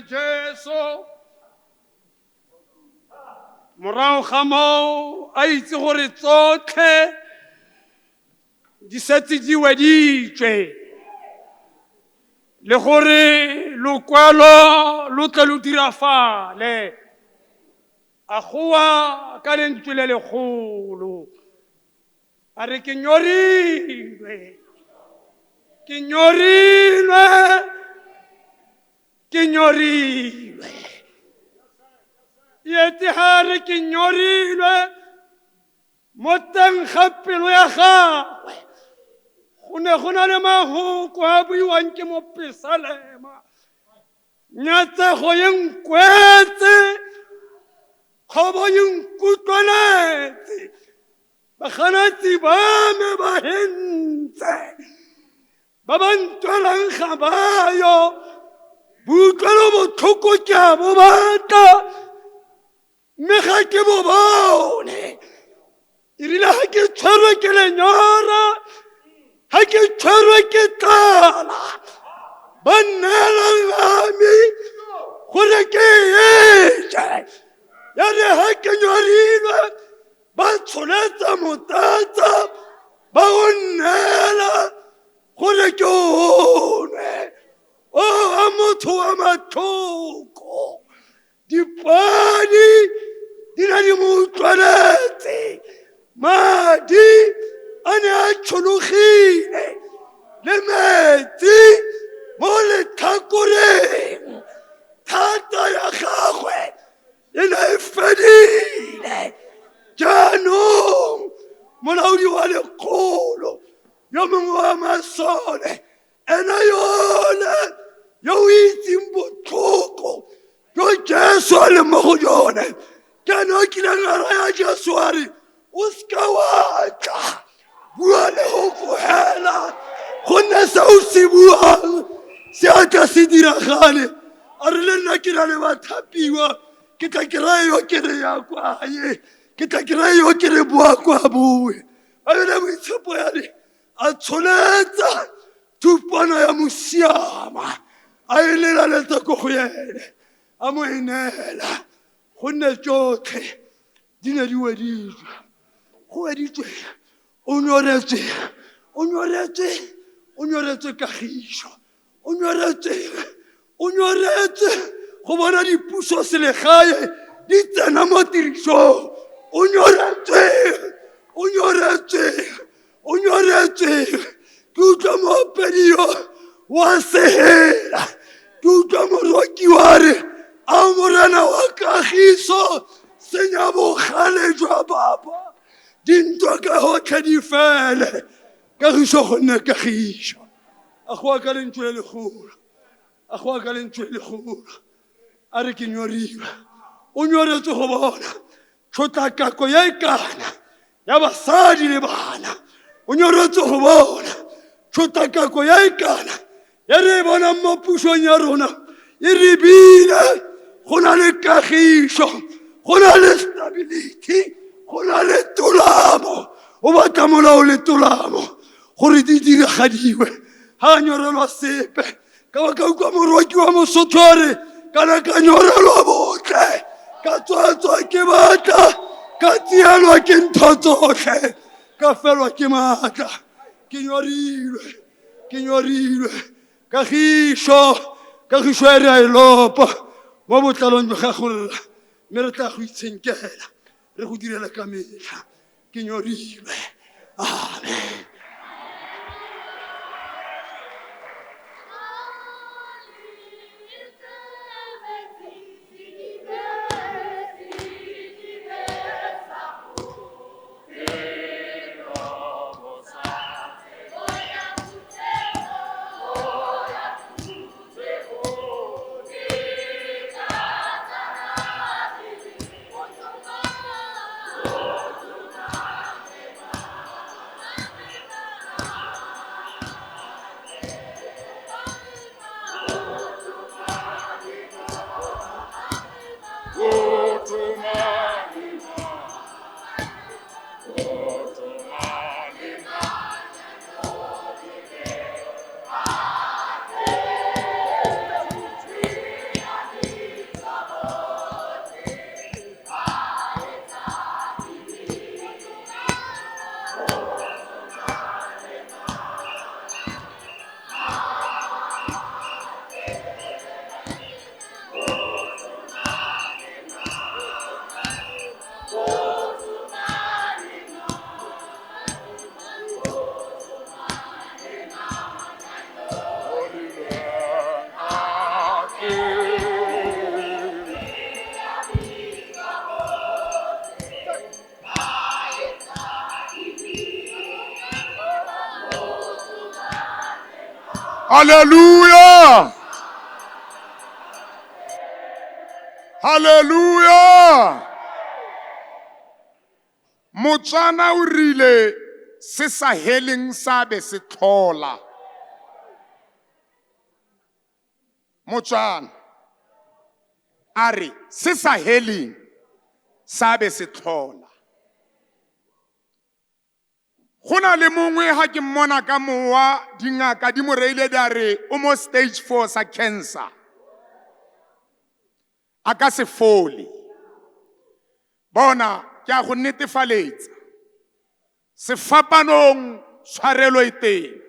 Jesu morago ga moo a itse gore tsotlhe di setse di weditswe le gore lokwalo lo tle lo dirafale a goa ka lentswe le legolo a re ke nyorilwe ke nyorilwe ke nyorilwe yete ha re ke nyorilwe mo teng ga pelo ya gagwe go ne go na le mahoko a buiwang ke mopesalema nyatsego ye nkwetse kgobo ye nkutlwanetse baganatsi ba me ba hentse ba ba ntwelang ga bayo butlwelo botlhoko ke a bo batla mme ga ke bo bone erile ga ke tshwerwe ke lenyora ga ke tshwerwe ke tlala ba nnelang ami gore ke etse ya re ha ke nyorilwe ba tsholetsa motatsa ba go nnela gore ke one o a motho wa matlhoko dipadi di na di mo utlwaletse madi a ne a tšhologile le metsi mo letlhakoreng thata ya gagwe e ne e fedile jaanong molaodi wa lekgolo yo mongwe wa masole ena yone yo o itseng botlhoko yo jesu a leng mo go yone ke ane o kileng a raya jesu a re o seka wa tla bua le go tlogela gonne se o se buang se a tla se diragale a re le nna ke na le bathapiwa ke tla ke raya yo ke re ya kwae ke tla ke raya yo ke re boa kwa bue a bele boitshepo ya re a tsholetsa thupana ya mosiama a e lelaletsa ko go ene a mo enela gonne tsotlhe di ne di weditswe go weditswe o nyoretswe kagišo o nyoretswe go bona dipuso selegae di tsena mo tirisong o nyoretswe ke utlwa moopedio wa segela ke utlwa moroki wa re a morena wa kagišo senya bogale jwa papa dintwa ka gotlhe di fele kagišo gonne kagišo a go aka lentswe le legolo a re ke nyoriwa o nyoretswe go bona tshotlakako ya ikana ya basadi le bana o nyoretswe go bona tshotlakako ya ikana ya re bona mo pusong ya rona e re bile go na le kagišo go na le stability go na le tolamo o batla molao le tolamo gore di diragadiwe ga a nyorelwa sepe ka ba ka utlwa moroki wa mosotho a re kana ka nyorelwa botle ka tswatswa ke batla ka tsielwa ke ntho tsotlhe ka felwa ke maatla ke nyorilwe kagišo e re a e lopa mo botlalong jwa gagolla mme re tla go itshenkela re go direla ka metlha ke nyorilwe amen Hallelujah! Hallelujah! Motswana o rile se sa heleng sa be se tlhola. Motswana a re se sa heleng sa be se tlhola. Go na le mongwe ha ke mmona ka mowa dingaka di mo reile di a re o mo stage 4 sa cancer. a ka se fole. Bona ke a go netefaletsa sefapanong tshwarelo e teng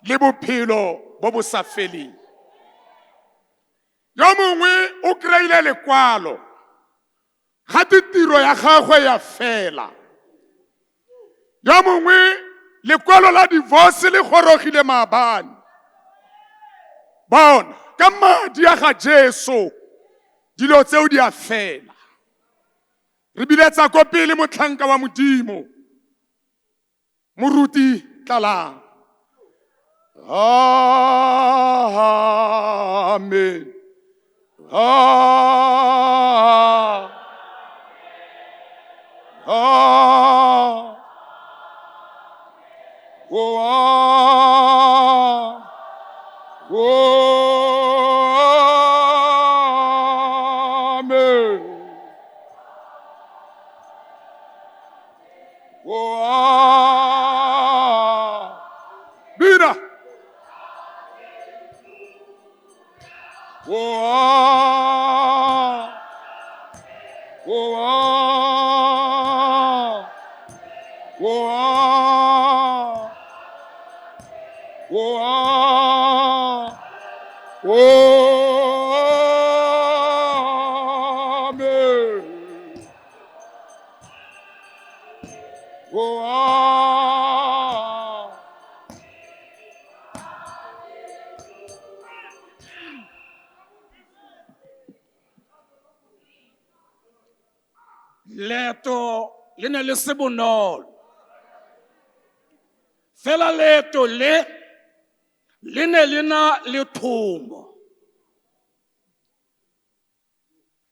le bophelo bo bo sa feleng. Yo mongwe o kreile lekwalo gate tiro ya gagwe ya fela. Yo mongwe lekwalo la divorce le gorogile maabane. Bona ka madi a ga Jesu dilo tseo di a fela. Re biletsa ko pele motlhanka wa Modimo moruti tlalang. Amen. Bina. Leto le ne le se bonolo. Fela leto le ne le na le thomo.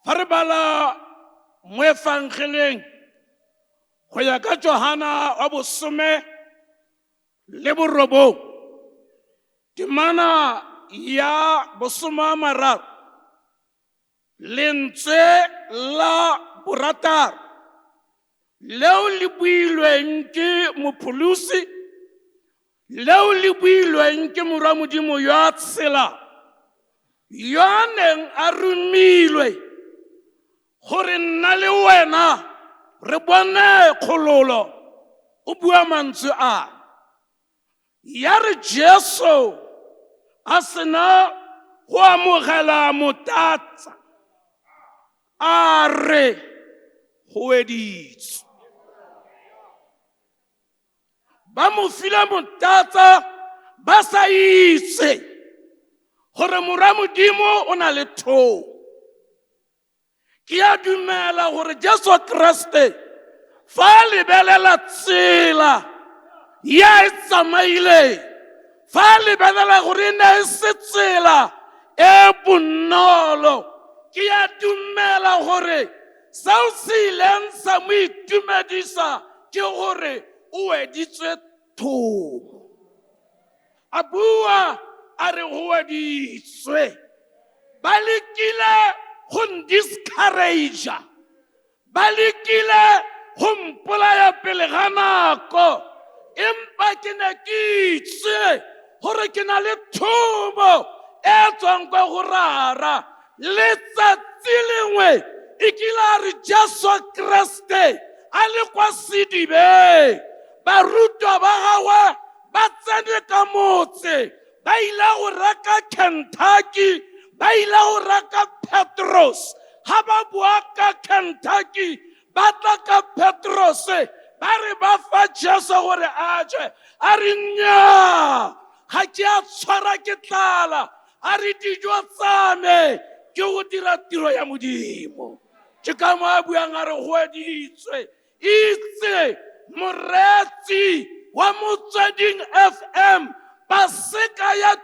Fa re bala mo evangeleng go ya ka Johana wa bosome le borobong, temana ya bosome a mararo lentswe la borataro leo le builweng ke mopholosi, leo le builweng ke morwa Modimo yo a tshela, yo a neng a romilwe gore nna le wena re bone kgololo. O bua mantswe a ya re Jesu a sena go amogela motatsa a re go editswe. Ba mo fila motatsa ba sa itse gore morwa Modimo o na le thomo. Ke a dumela gore Jesu Kriste fa a lebelela tsela ya e tsamaile, fa a lebelela gore e ne e se tsela e bonolo, ke a dumela gore seo se ileng sa mo itumedisa ke gore o editswe thomo. A bua a re go editswe. Ba lekile go discourage, ba lekile go mpolaya pele ga nako, empa ke ne ke itse gore ke na le thomo e tswang kwa go rara. Letsatsi lengwe e kile a re Jesu Kriste a le kwa Sedibe, barutwa ba gagwe ba tsene ka motse, ba ile go reka Kentucky, ba ile go reka Petros. Ha ba bua ka Kentucky, ba tla ka Petros, ba re ba fa Jesu gore a je, a re nnyaa ga ke a tshwara ke tlala, a re dijo tsame ke go dira tiro ya Modimo. Ke ka mo a buang a re go editswe. Itse moretsi wa Motsweding FM Paseka ya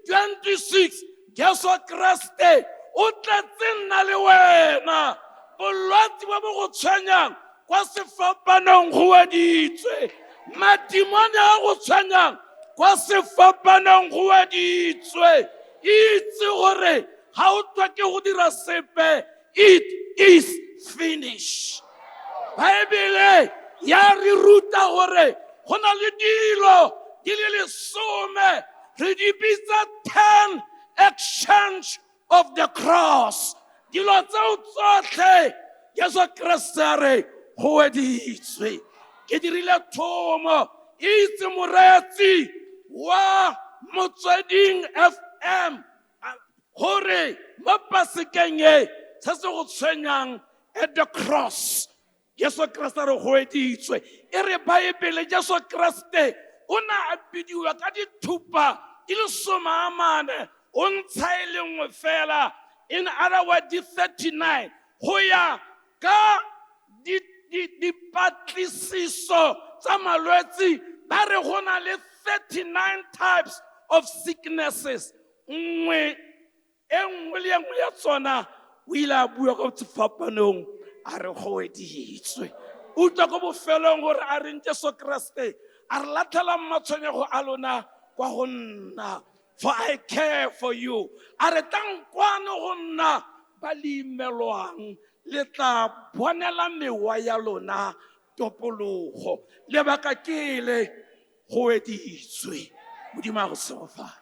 2026 Jesu Kriste o tletse nna le wena. Bolwetse bo bo go tshwenyang kwa sefapanong go editswe. Madimone a go tshwenyang kwa sefapanong go editswe. Itse gore ga o tswa ke go dira sepe, it is finished. Baebele ya re ruta gore go na le dilo di le 10 re di bitsa 10 exchange of the cross. Dilo tseo tsotlhe Jesu Kriste a re go weditswe. Ke dirile thomo itse moreetsi wa Motsweding FM gore mo pasekeng e se se go tshwenyang at the cross Jesu Kriste a re go weditswe. E re Baebele Jesu Kriste o na a bidiwa ka dithupa di le 40 o ntsha e le nngwe fela. In other words, di 39 go ya ka dipatlisiso tsa malwetsi ba re go na le 39 types of sicknesses. Nngwe le nngwe ya tsona o ile a bua ka tsefapanong a re go weditswe. O tla go bofelong gore a reng Jesu Kriste a re latlhela matshwenyego a lona kwa go nna, for I care for you. A re tlang kwane go nna ba le imelwang le tla bonela mewa ya lona topologo. Lebaka ke le go weditswe. Modimo a go segofatse.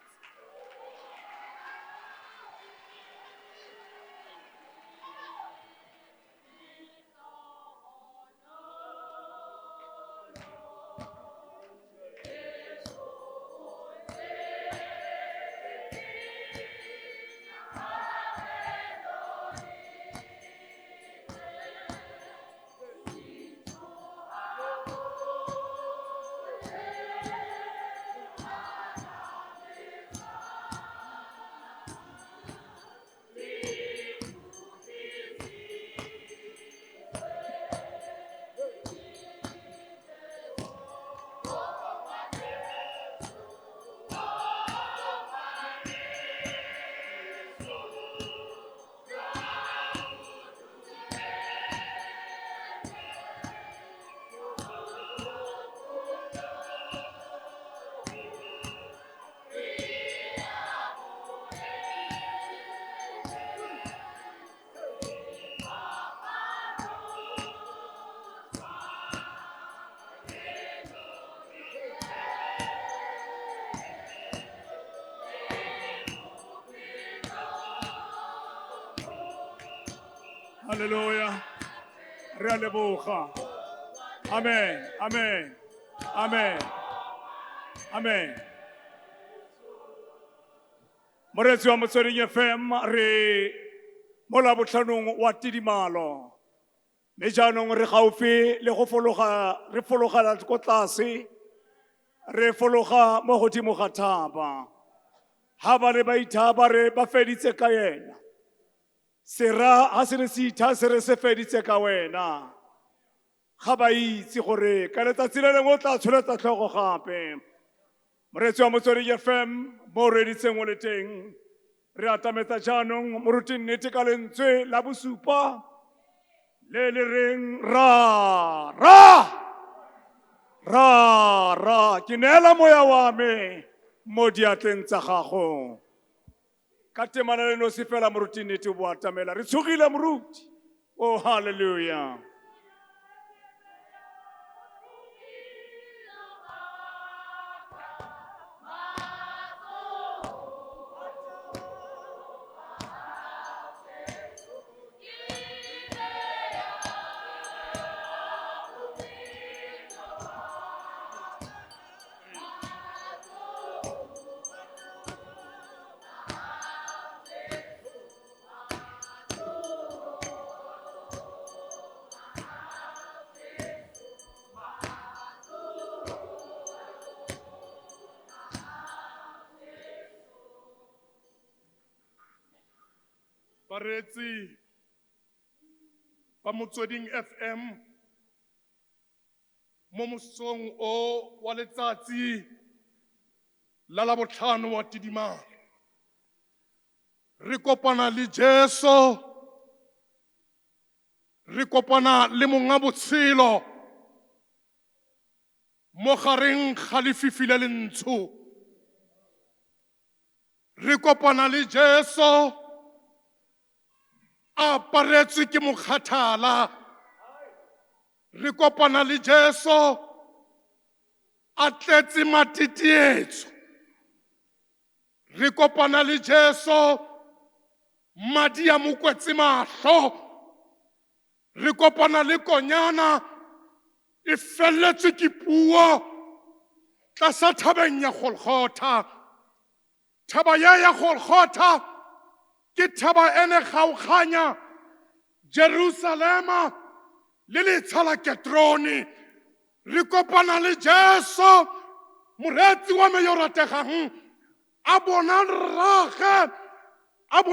Hallelujah. Re a leboga. Amen. Amen. Amen. Amen. Moreetsi wa Motsweding FM re mo Labotlhanong wa tidimalo. Mme jaanong re gaufi le go re fologela ko tlase, re fologa mo godimo ga thaba. Ha ba le ba ithaba re ba feditse ka yena. Sera ha se re se itha se re se feditse ka wena. Ga ba itse gore ka letsatsi le lengwe o tla tsholetsa tlhogo gape. Moreetsi wa Motsweding FM mo reditseng o le teng. Re atametsa jaanong moruti nnete ka lentswe la bosupa le le reng ra ke neela moya wa me mo diatleng tsa gago. Ka temana le nosi fela moruti nnete o bo atamela. Re tshogile moruti. Oh, hallelujah. Bareetsi ba Motsweding FM mo mosong o wa letsatsi la Labotlhano wa tidimalo. Re kopana le Jesu, re kopana le monga botshelo mo gareng ga lefifi le lentsho. Re kopana le Jesu a aparetswe ke mokgathala. Re kopana le Jesu a tletse matitietso. Re kopana le Jesu madi a mo kwetse mahlo re kopana le konyana e felletswe ke puo tlasa thabeng ya Golgotha. Thaba ya Golgotha ke thaba ene kgaoganya Jerusalema le letsha la Ketrone. Re kopana le Jesu moretsi wa me yo rategang a bona rrage a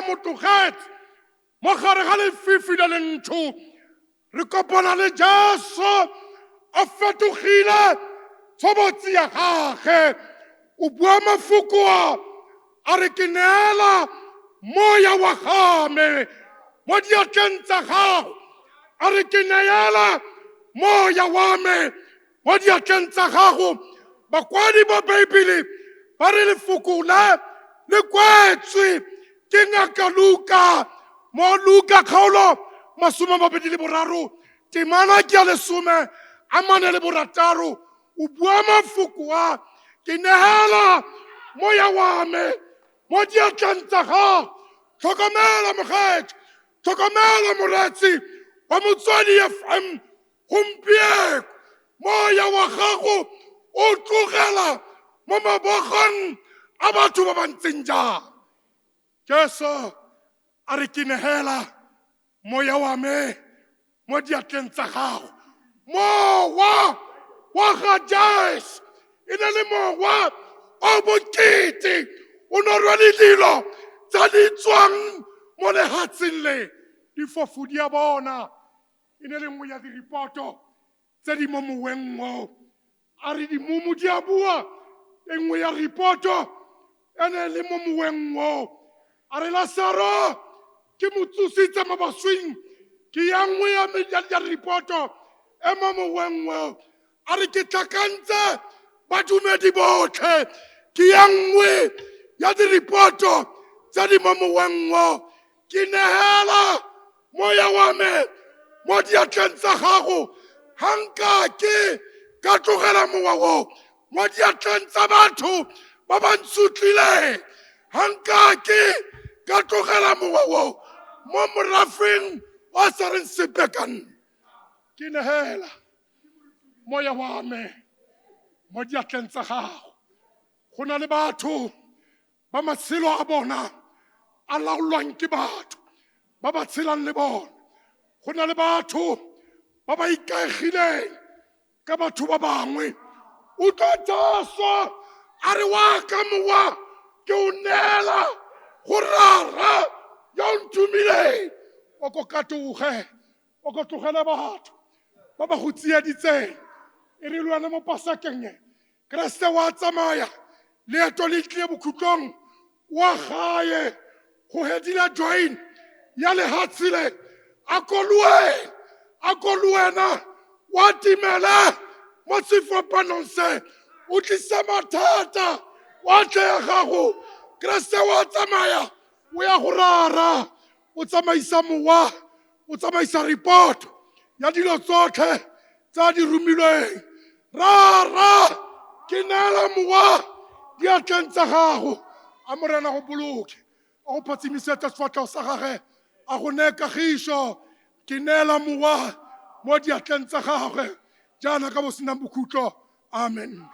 motlogetse mo gare ga lefifi le lentho. Re kopana le Jesu a fetogile tshobotsi ya gage. O bua mafoko a re ke neela moya wa game mo diatleng tsa gago. A re ke neela moya wa me mo diatleng tsa gago. Bakwadi ba Baebele ba re lefoko le kwetswe ke ngaka Luka mo Luka kgaolo 23 temana ke ya 14. O bua mafoko a ke neela moya wa me mo diatleng tsa gago. Tlhokomela mokgetse, tlhokomela moretsi wa Motswedi FM gompieno. Moya wa gago o tlogela mo mabogong a batho ba ba ntseng jang. Jesu a re ke neela moya wa me mo diatleng tsa gago. Mowa wa ga Jesu e ne le mowa o bokete o no rwele dilo tsa di tswang mo lehatsheng le. Difofodi ya bona e ne le nngwe ya diripoto tse di mo moweng mo. A re dimumu di a bua e nngwe ya ripoto e ne le mo moweng mo. A re Lasaro ke mo tsositse mo baswing ke ya nngwe ya ripoto e mo moweng mo. A re ke tlhakantse badumedi botlhe ke ya nngwe ya diripoto tse di mo moweng mo. Ke neela moya wa me mo diatleng tsa gago. Hanka ke ka tlogela mowa o mo diatleng tsa batho ba ba ntsutlileng. Hanka ke ka tlogela mowa o mo morafeng o sa reng sepe ka nna. Ke neela moya wa me mo diatleng tsa gago. Go na le batho ba matshelo a bona a laolwang ke batho ba ba tshelang le bona. Go na le batho ba ba ikaegileng ka batho ba bangwe. O tlo Jesu a re wa ka mowa ke o neela go rara yo ntumileng. O ko katoge o ko tlogela batho ba ba go tsieditseng. E re le wena mo pasakeng Kreste wa tsamaya leeto le tlile bokhutlong wa gae go hedila join ya lehatshe le. A ko le wena wa timela mo sefapanong se. O tlisa mathata wa tle ya gago. Kreste wa tsamaya o ya go rara. O tsamaisa mowa, o tsamaisa ripoto ya dilo tsotlhe tsa di romilweng. Rara ke neela mowa diatleng tsa gago. A morena go boloke a go phatsimisetsa sefatlhego sa gage a go neye kagišo. Ke neela mowa mo diatleng tsa gagwe jaana ka bo senang bokhutlo. Amen.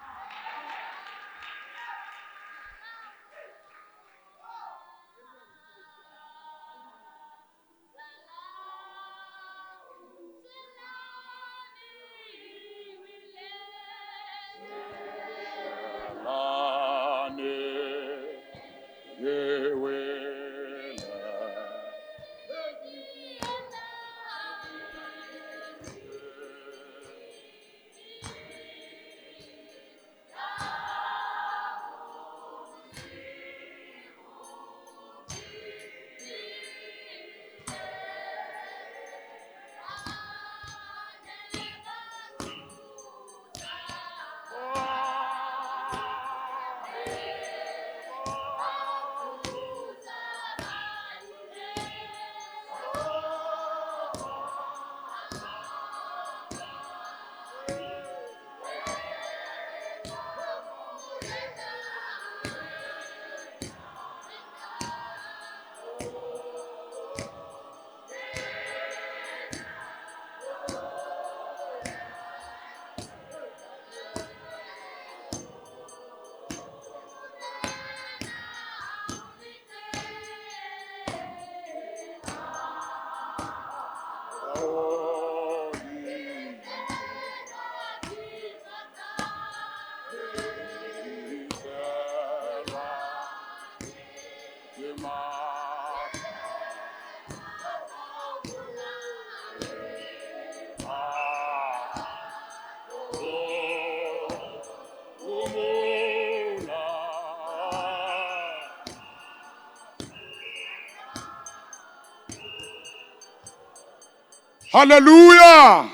Hallelujah!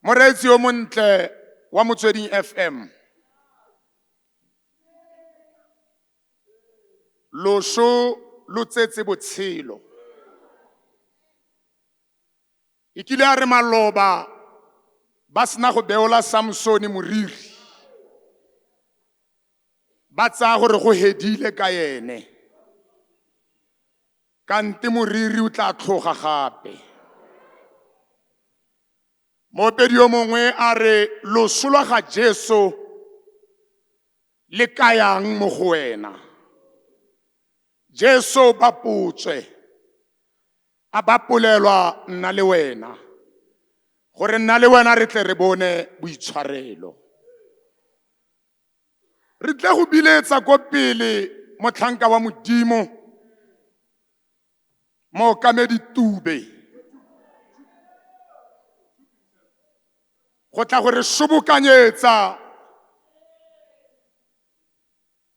Moreetsi o montle wa Motsweding FM. Loso lo tsetse botshelo. E kile a re maloba ba sena go beola Samsone moriri. Ba tsaya gore go hedile ka yene. Kante moriri o tla tlhoga gape. Moopedi yo mongwe a re loso lwa ga Jesu le kayang mo go wena. Jesu ba putswe a bapolelwa nna le wena gore nna le wena re tle re bone boitshwarelo. Re tle go biletsa ko pele motlhanka wa Modimo mookamedi Tube go tla gore sobokanyetsa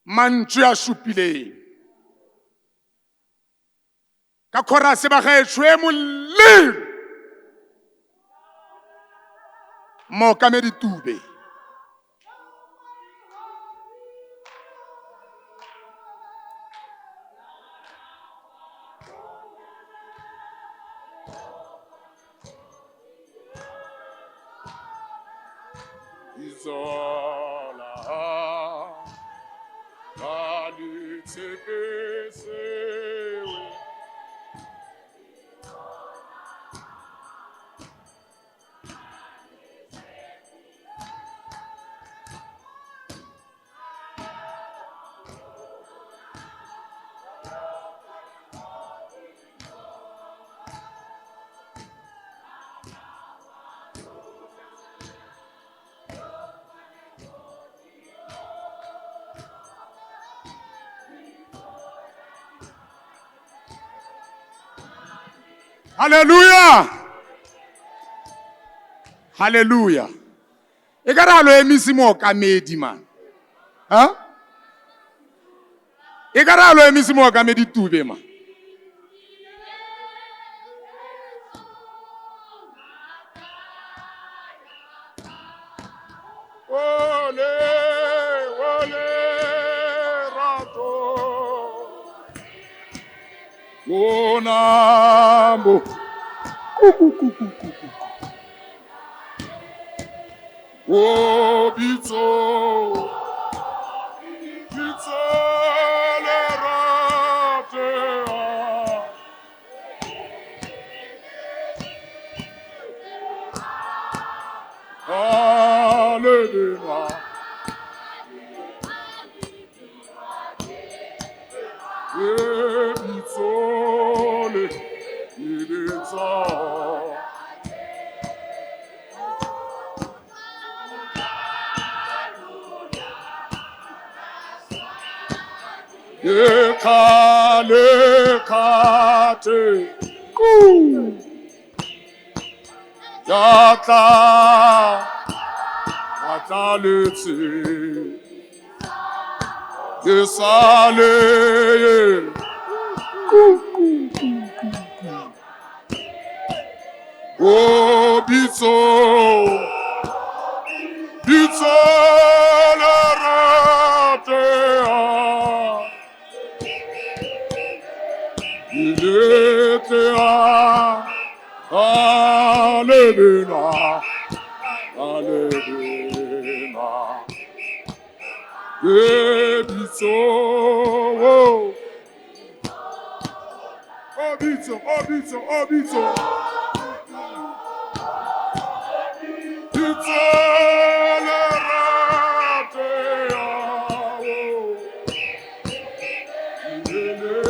mantswe a supileng. Ka khorase ba gaetsho e molemo mookamedi Tube. Izolaalitsepesewe Hallelujah! Hallelujah! E ka re alo emisi mookamedi man. Ha? E ka re alo emisi mookamedi Tube man. Ole, ole, rato. Monambo. Oh, Bito. Bito le rate. Hallelujah. Ebitsole, ibitsa. Ekale kate, yata letsi, yesale. Oh, Bito, Bito le rate. Il était Alléluia, Alléluia. Et Bito, oh, Bito, oh, Bito, oh, Bito. Bito le rate. Il était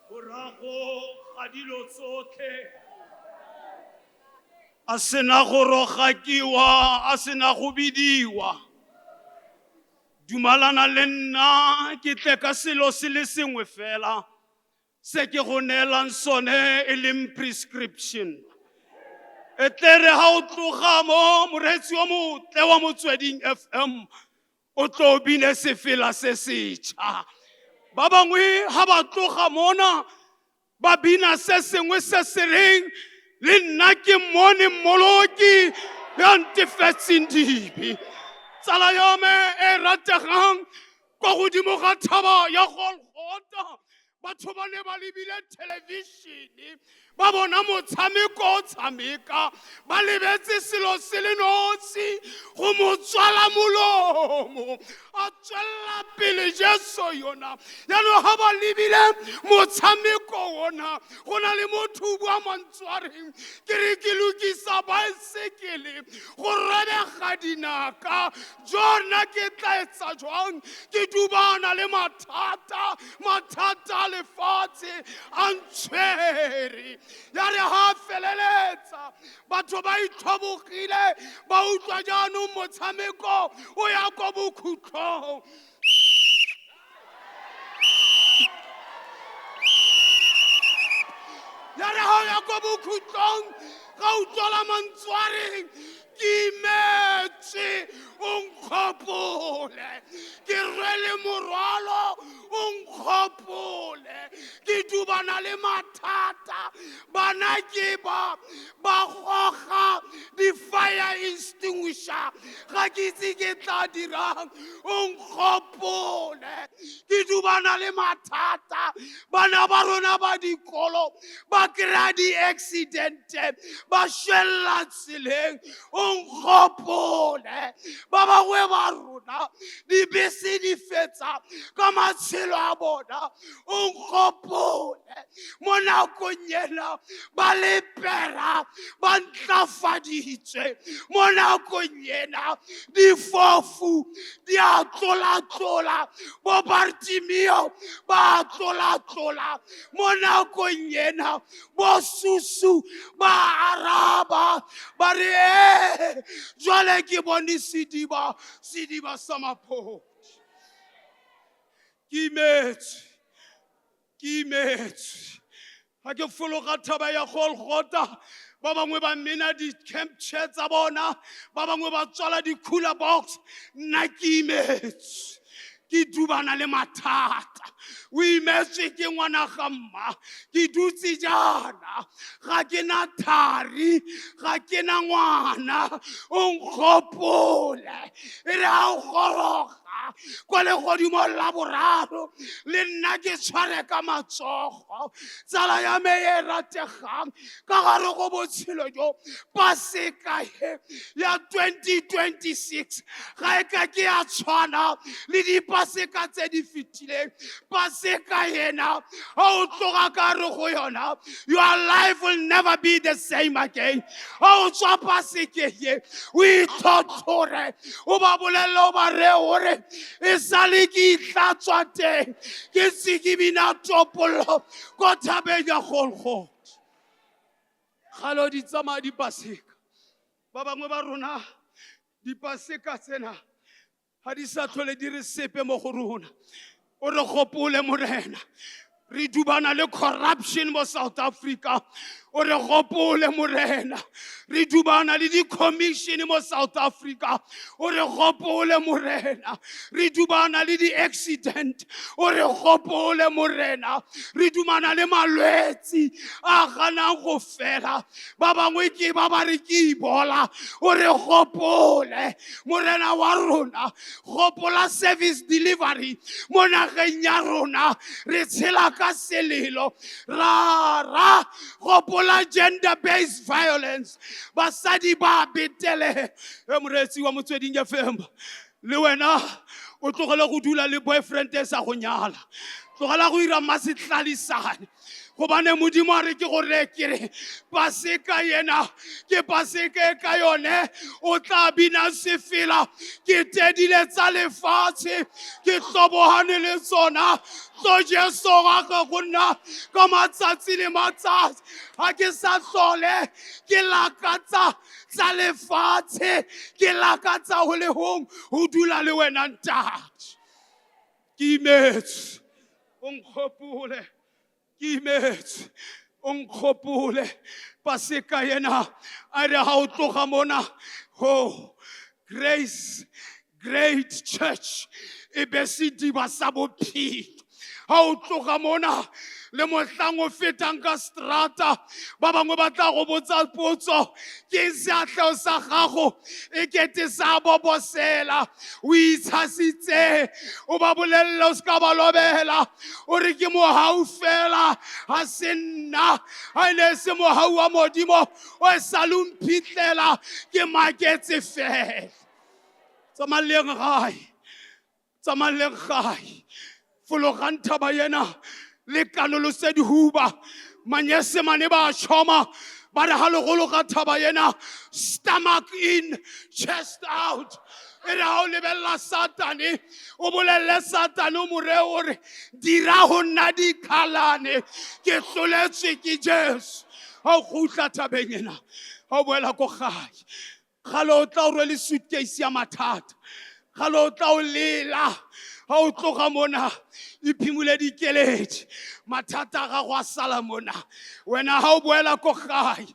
Morago ga dilo tsotlhe a sena go rogakiwa a sena go bidiwa dumalana le nna ke tle ka selo se le sengwe fela se ke go neelang sone e leng prescription e tle re ha o tloga mo moreetsi wa motle wa Motsweding FM o tlo bine sefela se setšha ba bangwe ha ba tloga mona ba bina se sengwe se se reng le nna ke mone mmoloki ya ntefetseng dibe tsala ya me e rategang kwa godimo ga thaba ya Golgotha batho ba ne ba lebile televišene ba bona motshameko o tshameka ba lebetse selo se le nosi go mo tswala molomo a tswela pele Jesu yona yaanong ga ba lebile motshameko ona go na le motho o bua mantswareng ke re ke lokisa baesekele go rebega dinaka jona ke tla etsa jwang ke dubana le mathata a lefatshe a ntshwere ya re ha feleletsa batho ba itlhobogile ba utlwa jaanong motshameko o ya ko bokhutlhong ya re ha o ya ko bokhutlhong ga utlwala mantswareng ke imetse o nkgopole ke rwele morwalo o nkgopole ke dubana le mathata bana ke ba goga di-fire extinguisher ga ke itse ke tla dirang o nkgopole ke dubana le mathata bana ba rona ba dikolo ba kry-a di-accidente ba shwella tseleng o nkgopole ba bangwe ba rona dibese di fetsa ka matshelo a bona o nkgopole mo nakong ena ba lepera ba ntlafaditswe mo nakong ena difofu di a tlola-tlola bo Bartimeo ba tlola-tlola mo nakong ena bo Susu ba araba ba re jwale ke bone sediba sa mapoti ke imetswe ga ke fologa thaba ya Golgotha ba bangwe ba mena di-camp chair tsa bona ba bangwe ba tswala di-cooler box nna ke imetswe ke dubana le mathata o imetswe ke ngwana ga mma ke dutse jaana ga ke na thari ga ke na ngwana o nkgopole e re ga o goroga kwa legodimo la boraro le nna ke tshware ka matsogo tsala ya me e rategang ka gare go botshelo jo paseka ya 2026 ga e ka ke ya tshwana le dipaseka tse di fetileng paseka ena ga o tloga ka re go yona your life will never be the same again ga o tswa paseke ye o ithotore o ba bolelele o ba reye gore e sale ke itlatswa teng ke ntse ke bina topollo ko thabeng ya Golgotha galo di tsamaya dipaseka ba bangwe ba rona dipaseka tsena ga di sa tlhole di re sepe mo go rona o re gopole morena re dubana le corruption mo South Africa o re gopole morena re dumana le di-commission mo South Africa o re gopole morena re dumana le di-accident o re gopole morena re dumana le malwetsi a ganang go fela ba bangwe ke ba ba re ke ibola o re gopole morena wa rona gopola service delivery mo nageng ya rona re tshela ka selelo ra gopola gender-based violence basadi ba betele moretsi wa Motsweding FM le wena o tlogela go dula le boyfriend e sa go nyala tlogela go ira masetlalisane gobane modimo a re ke gore kere paseka yena ke paseka e ka yone o tla bina sefela ke tedile tsa lefatshe ke tlobogane le tsona tlo Jesu ga ka go nna ka matsatsi le matsatsi ga ke sa tlhole ke lakatsa tsa lefatshe ke lakatsa go le hong go dula le wena ntate ke imetse o nkgopole ke imetse o nkgopole paseka yena a re ga o tloga mona ho Grace Great Church e be se diba sa bophelo ga o tloga mona le mohlang o fetang ka strata ba bangwe ba tla go botsa potso ke seatlheo sa gago e kete sa bobosela o itshasitse o ba bolelele o se ka ba lobela o re ke mohau fela ga se nna ga e ne se mohau wa modimo o e sa le mphitlhela ke maketse fela tsamaleng gae fologang thaba yena le kanolose dihuba manyesemane ba choma ba re ga legolo ga thaba yena stomach in chest out e re ga o lebelela satane o bolelele satane o more ore dira go nna dikgalane ke tloletswe ke Jesu ga o gutla thabeng ena ga o boela ko gae gale o tla o rwele suitcase ya mathata gale o tla o lela ga o tloga mona iphimole dikeledi mathata a gago a sala mona wena ga o boela ko gae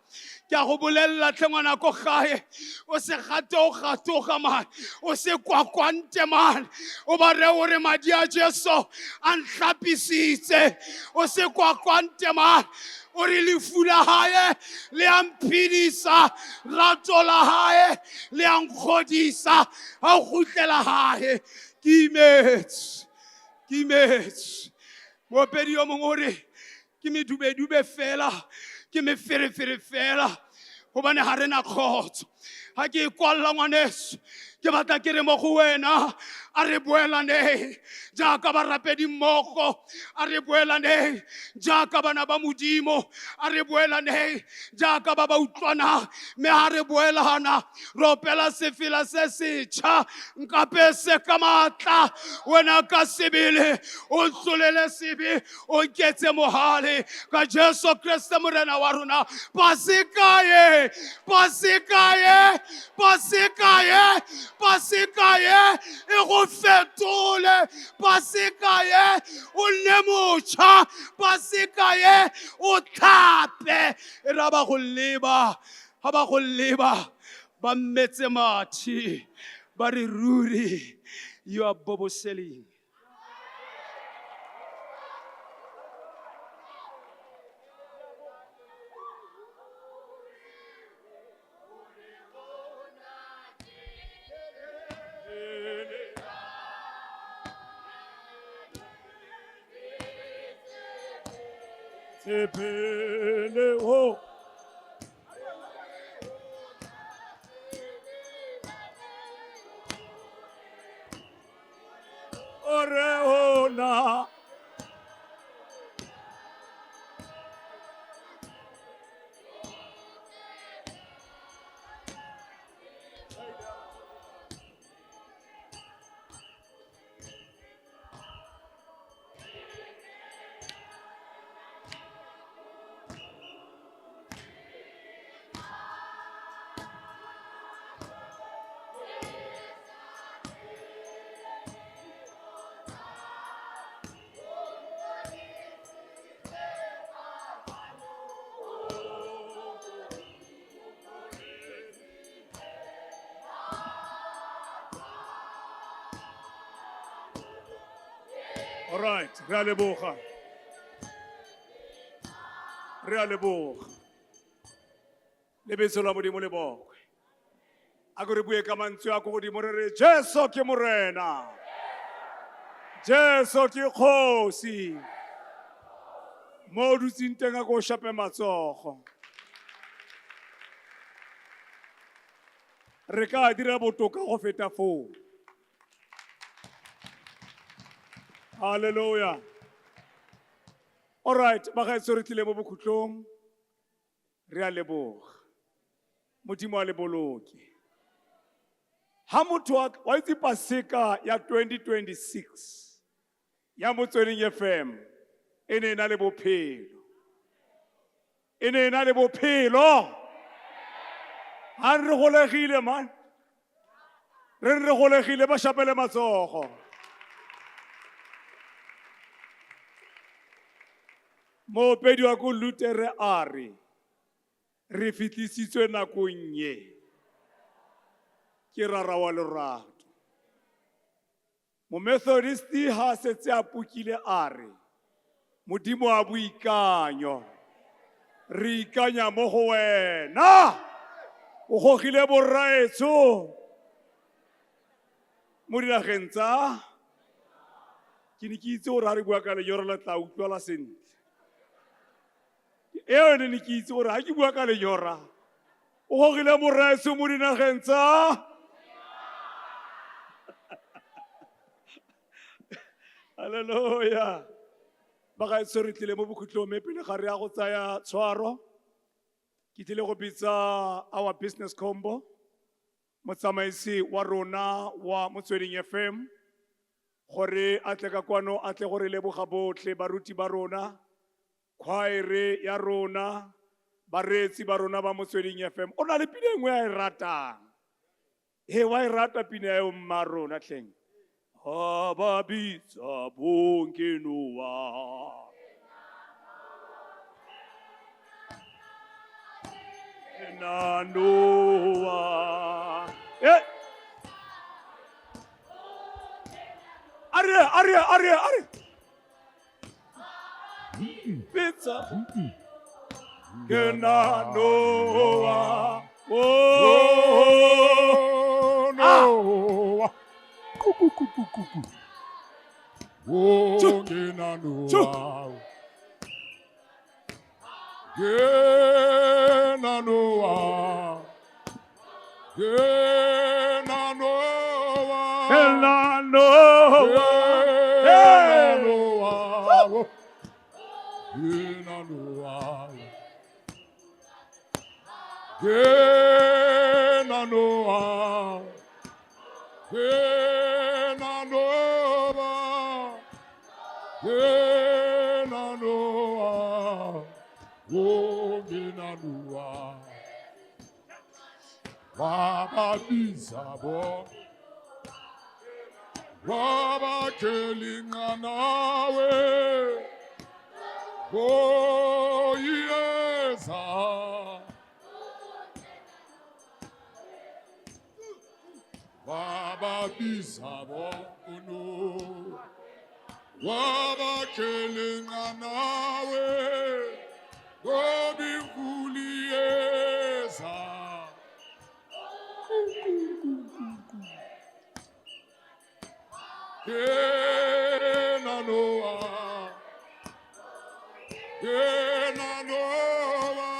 ke a go bolelela tlhengwana ko gae o se gate o gatoga mane o se kwakwante mane o ba re ore madi a Jesu a ntlhapisitse o se kwakwante mane o re lefu la gae le a mphidisa rato la gae le a nkgodisa ga o gutlela gae ke imetse moopedi yo mongwe o re ke medubedube fela ke meferefere fela gobane ga re na kgotso ga ke ikwalela ngwaneso ke batla ke re mo go wena a re boelaneng jaaka barapedi mmogo a re boelaneng jaaka bana ba modimo a re boelaneng jaaka ba ba utlwanang mme ga re boelana re opela sefela se setšha nkape se ka maatla wena ka sebele o ntlolele sebe o nketse mogale ka Jesu Kriste morena wa rona paseka ye e go fetole paseka ye o nne motšha paseka ye o tlhape e ra ba go leba ga ba go leba ba mmetse mathi ba re ruri you are boboseling Tepele ho ore ona All right, re a leboga. Re a leboga. Lebitso la Modimo le bogwe. A ko re bue ka mantswe a ko godimo re re Jesu ke morena. Jesu ke kgosi. Mo o dutseng teng a ko shape matsogo. Re ka dira botoka go feta foo. Hallelujah. All right, bagaetso re tlile mo bokhutlong. Re a leboga. Modimo a le boloke. Ha motho wa itse Paseka ya 2026 ya Motsweding FM e ne na le bophelo. E ne na le bophelo. Ha re golegile man. Re golegile ba shapele matsogo. Moopedi wa ko Luther a re fitlisitswe nakong ye. Ke rara wa lorato. Mo Methodisti ha setse a pukile a re Modimo a boikanyo. Re ikanya mo go wena. O gogile borraetso. Mo dinageng tsa ke ne ke itse gore ha re bua ka lenyora la tla utlwala sentle. Eo ne ke itse gore ha ke bua ka lenyora o gogile borraetso mo dinageng tsa Hallelujah. Bagaetso re tlile mo bokhutlong me pele ga re ya go tsaya tshwaro. Ke tlile go bitsa our business combo. Motsamaisi wa rona wa Motsweding FM. Gore a tle ka kwano a tle gore leboga botlhe baruti ba rona. Choir ya rona. Baretsi ba rona ba Motsweding FM. O na le pina engwe a e ratang. He wa e rata pina eo mma rona tleng. Ababitsa bonke Noa. Na Noa. Are. Pizza. Na Noa. Oh, Noa. Wongena Noa. Gena Noa. Gena Noa. Na Noa. Gena Noa. Gena Noa. Gena Noa. Gena Noa. Gena Noa. Wongena Noa. Baba Bizabo. Baba Kelinga nawe. Oh, yes. Baba Bizabo uno. Baba Kelinga nawe. Gobi Juliesa. Gena Noa. Gena Noa.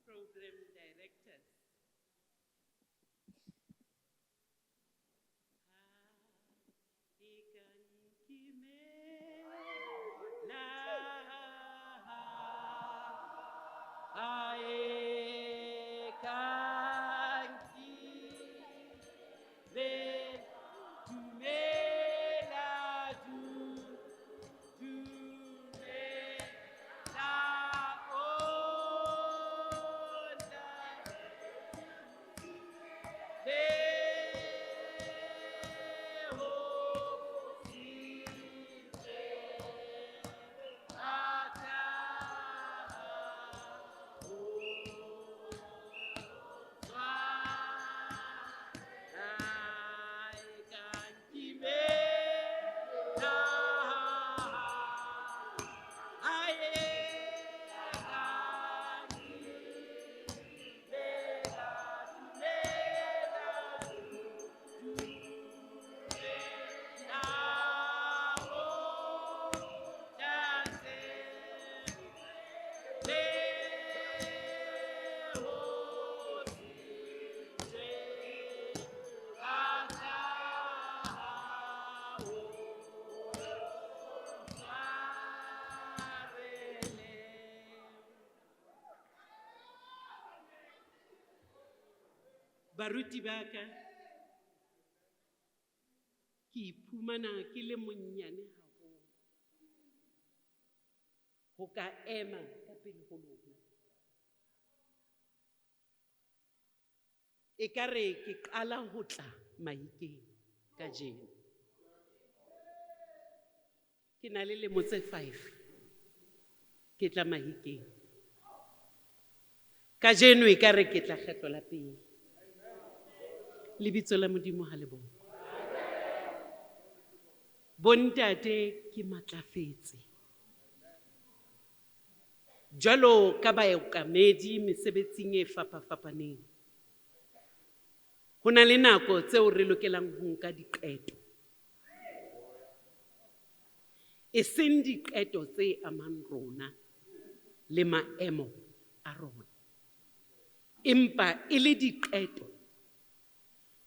Program directors. baruti ba ka, ke iphumana ke le monnyane haholo ho ka ema ka pele ho lona. E ka re ke qala ho tla Mahikeng kajeno. Ke na le lemo tse 5 ke tla Mahikeng. Kajeno e ka re ke tla kgetlo la pele. Lebitso la Modimo ha le bone. Bontate ke matlafetse. Jwalo ka baokamedi mesebetsing e fapafapaneng. Ho na le nako tseo re lokelang ho nka diqeto. E seng diqeto tse amang rona le maemo a rona. Empa e le diqeto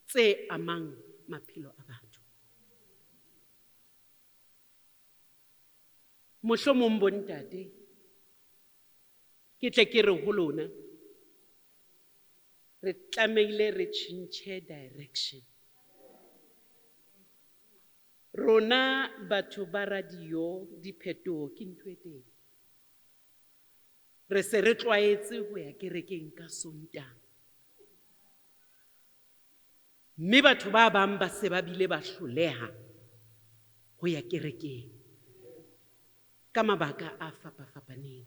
tse amang maphelo a batho. Mohlomong bontate, ke tle ke re ho lona, re tlameile re tjhentjhe direction. Rona batho ba radio diphetoho ke ntho e teng. Re se re tlwaetse ho ya kerekeng ka Sontaha. Mme batho ba bang ba se ba bile ba hloleha ho ya kerekeng ka mabaka a fapafapaneng.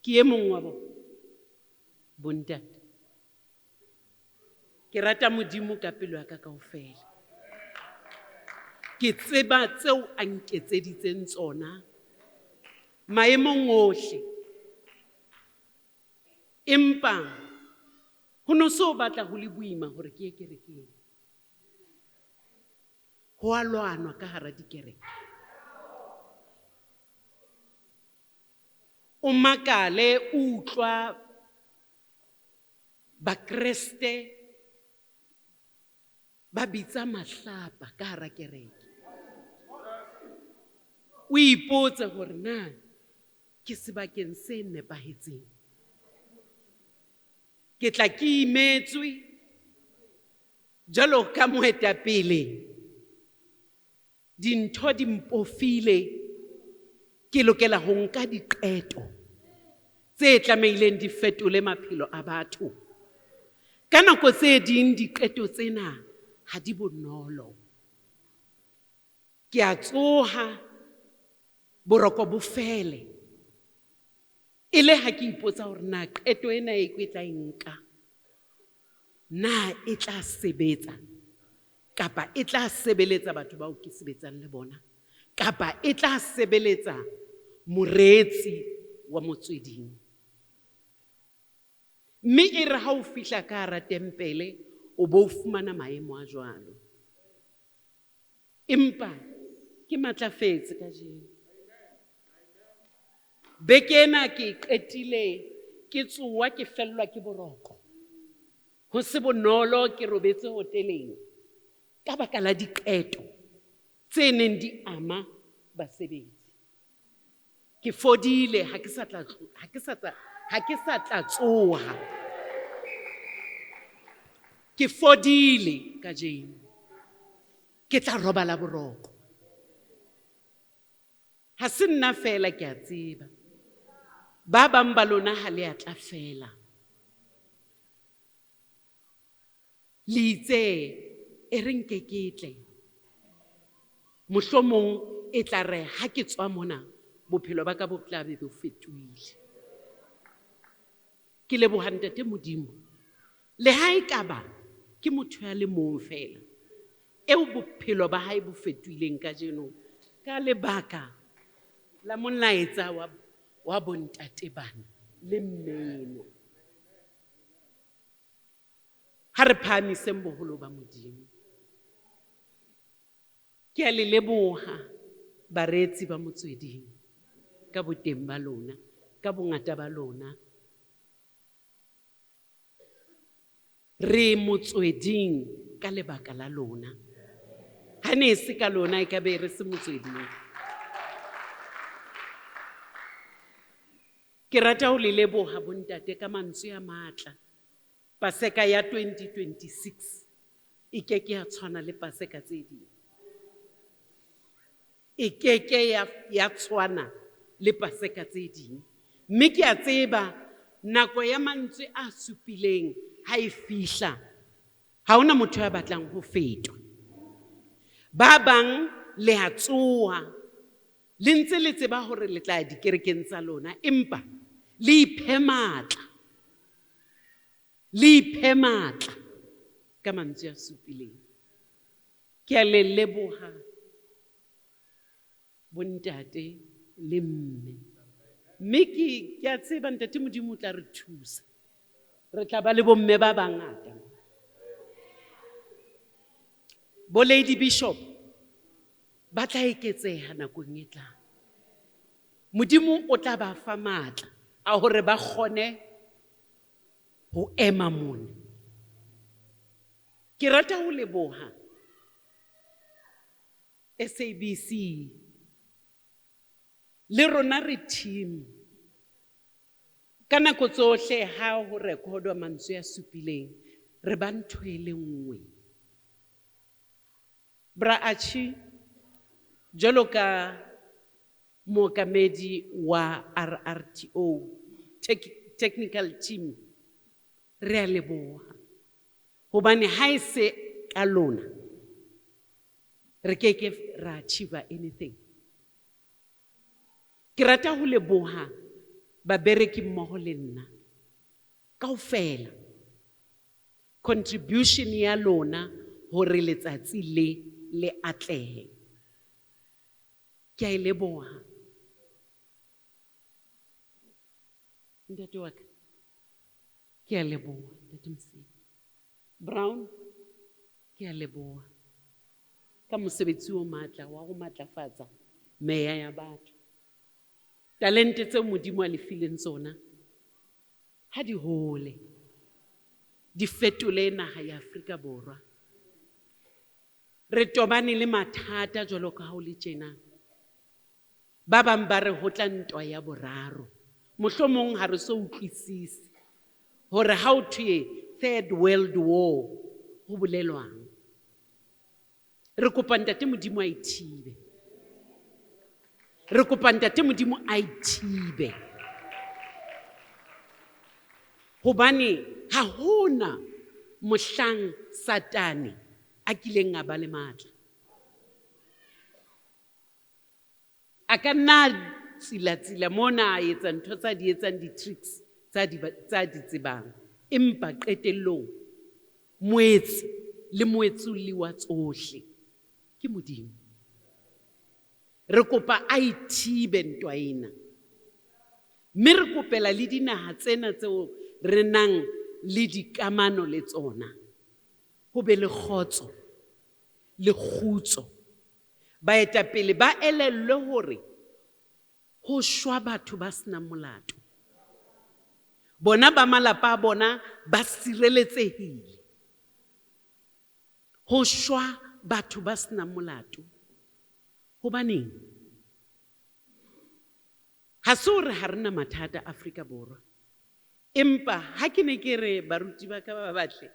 Ke e mong wa bona, bontate. Ke rata Modimo ka pelo ya ka kaofela. Ke tseba tseo a nketseditseng tsona maemong ohle. Empa ho no so batla ho le boima hore ke ye kerekeng. Ho a lwanwa ka hara dikereke. O makale o utlwa bakreste ba bitsa mahlapa ka hara kereke. O ipotse hore na ke sebakeng se nepahetseng. Ke tla ke imetswe jwalo ka moetapele. Dintho di mpofile. Ke lokela ho nka diqeto tse tlameileng di fetole maphelo a batho. Ka nako tse ding diqeto tsena ha di bonolo. Ke a tsoha boroko bo fele. E le ha ke ipotsa hore na qeto ena e ke tla nka, na e tla sebetsa kapa e tla sebeletsa batho bao ke sebetsang le bona, kapa e tla sebeletsa moretsi wa Motsweding. Mme e re ha o fihla ka hara tempele o bo fumana maemo a jwalo. Empa ke matlafetse kajeno. Bekena ke qetile ke tsoa ke fellwa ke boroko. Ho se bonolo ke robetse hoteleng ka baka la diqeto tse neng di ama basebetsi. Ke fodile ha ke sa tla tsoha. Ke fodile kajeno. Ke tla robala boroko. Ha se nna fela ke a tseba. Ba bang ba lona ha le a tla fela. Le itse e re nke ke tle. Mohlomong e tla re ha ke tswa mona bophelo ba ka bo tla be bo fetohile. Ke leboha Ntate Modimo. Le ha e ka ba ke motho ya le mong fela eo bophelo ba hae bo fetohileng kajeno ka lebaka la molaetsa wa bontate bana le mmeno. Ha re phahamiseng boholo ba Modimo. Ke a le leboha baretsi ba Motsweding ka boteng ba lona, ka bongata ba lona. Re Motsweding ka lebaka la lona. Ha ne se ka lona e ka be re se Motsweding. Ke rata ho le leboha bontate ka mantswe a matla Paseka ya 2026 e keke ya tshwana le paseka tse ding. E keke ya tshwana le paseka tse ding. Mme ke a tseba nako ya mantswe a supileng ha e fihla, ha ona motho ya batlang ho fetwa. Ba bang le a tsoha, le ntse le tseba hore le tla dikerekeng tsa lona, empa le iphe matla. Le iphe matla ka mantswe a supileng. Ke a le leboha bontate le mme. Mme ke a tseba ntate Modimo o tla re thusa. Re tla ba le bomme ba bangata. Bo Lady Bishop ba tla eketseha nakong e tlang. Modimo o tla ba fa matla a hore ba kgone ho ema mona. Ke rata ho leboha SABC le rona re team ka nako tsohle ha ho rekodwa mantswe a supileng, re ba ntho e le nngwe. Bra Archie jwalo ka mookamedi wa RRTO technical team, re a leboha hobane ha e se ka lona re keke ra achieve anything. Ke rata ho leboha babereki mmoho le nna kaofela contribution ya lona hore letsatsi le atlehe. Ke a leboha ntate wa ka, ke a leboha ntate Mosebe. Brown, ke a leboha ka mosebetsi o matla wa go matlafatsa meya ya batho. Talente tse Modimo a le fileng tsona ha di hole, di fetole naha ya Afrika Borwa. Re tobane le mathata jwalo ka ha o le tjena. Ba bang ba re ho tla ntwa ya boraro. Mohlomong ha re so utlwisise hore ha o thwe Third World War ho bolelwang. Re kopa ntate Modimo a ithibe. Re kopa ntate Modimo a ithibe. Hobane ha hona mohlang Satane a kileng a ba le matla. A ka nna tsila mona a etsa ntho tsa di etsang di-tricks tsa di tsebang. Empa qetellong moetsi le moetsulli wa tsohle ke Modimo. Re kopa a ithibe ntwa ena. Mme re kopela le dinaha tsena tseo re nang le dikamano le tsona, ho be le kgotso le kgutso. Baetapele ba elellwe hore ho shwa batho ba senang molato. Bona ba malapa a bona ba sireletsehile. Ho shwa batho ba senang molato. Hobaneng? Ha se hore ha rena mathata Afrika Borwa. Empa ha ke ne ke re baruti ba ka ba batle,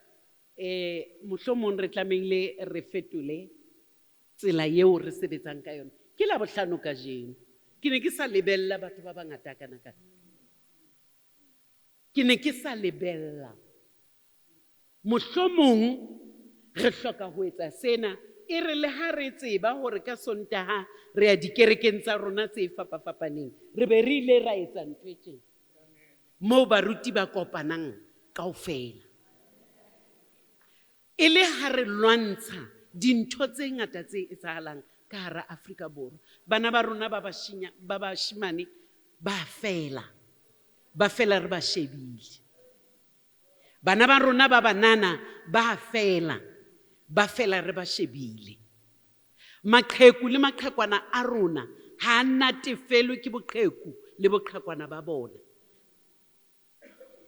mohlomong re tlamehile re fetole tsela eo re sebetsang ka yona. Ke la bohlano kajeno. Ke ne ke sa lebella batho ba bangata kana kana. Ke ne ke sa lebella. Mohlomong re hloka ho etsa sena e re le ha re tseba hore ka Sontaha re a dikerekeng tsa rona tse fapafapaneng. Re be re ile ra etsa ntho e tjena. Moo baruti ba kopanang kaofela. E le ha re lwantsha dintho tse ngata tse etsahalang ka hara Afrika Borwa. Bana ba rona ba bashimane ba fela re ba shebile. Bana ba rona ba banana ba fela re ba shebile. Maqheku le maqhekwana a rona ha natefelwe ke boqheku le boqhekwana ba bona.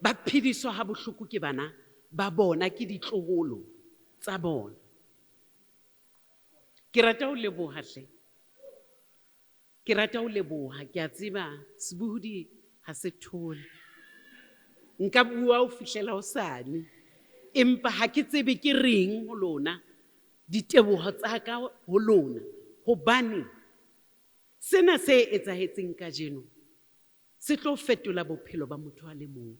Ba phediswa ha bohloko ke bana ba bona, ke ditloholo tsa bona. Ke rata ho leboha hle. Ke rata ho leboha, ke a tseba sebohodi ha se thole. Nka bua ho fihlela hosane. empa ha ke tsebe ke reng ho lona diteboho tsa ka ho lona hobane sena se etsahetseng ka jeno se tlo fetola bophelo ba motho a le mong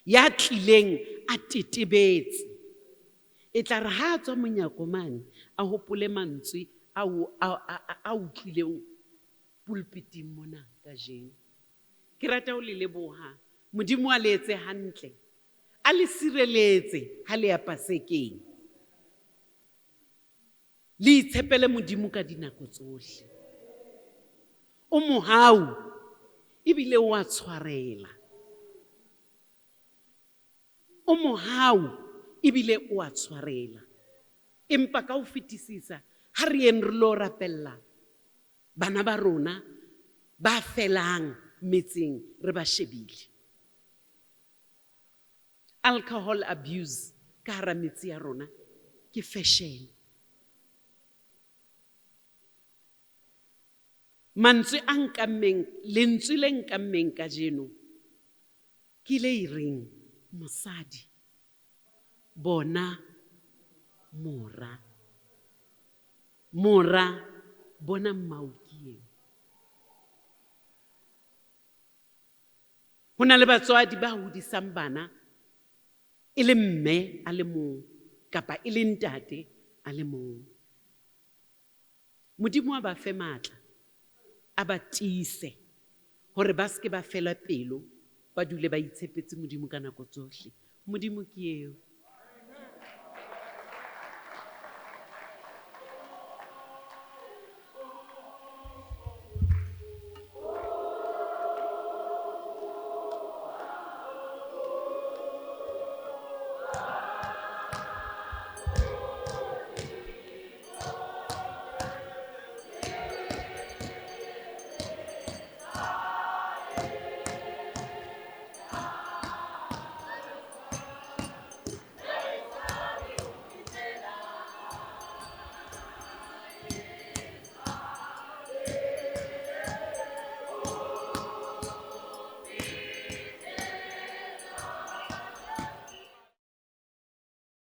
ya tlileng a tetebetse e tla re ha tswa monyako mane a hopole mantswe a utlwileng pulpiting mona ka jeno ke rata ho le leboha modimo a le etse hantle a le sireletse ha le ya pasekeng le itshepele modimo ka dinako tsohle o mohau ebile o a tshwarela o mohau ebile o a tshwarela empa ka ho fetisisa ha re yen re lo rapella bana ba rona ba felang metseng re ba shebile alcohol abuse ka hara metse ya rona ke fashion mantswe a nkammeng lentswe le nkammeng ka jeno ke le ireng mosadi bona mora bona mmaukieng ho na le batswadi ba hodisang bana e le mme a le mong kapa e le ntate a le mong modimo a ba fe matla a ba tiise hore ba ske ba fela pelo ba dule ba itshepetse modimo ka nako tsohle modimo ke eo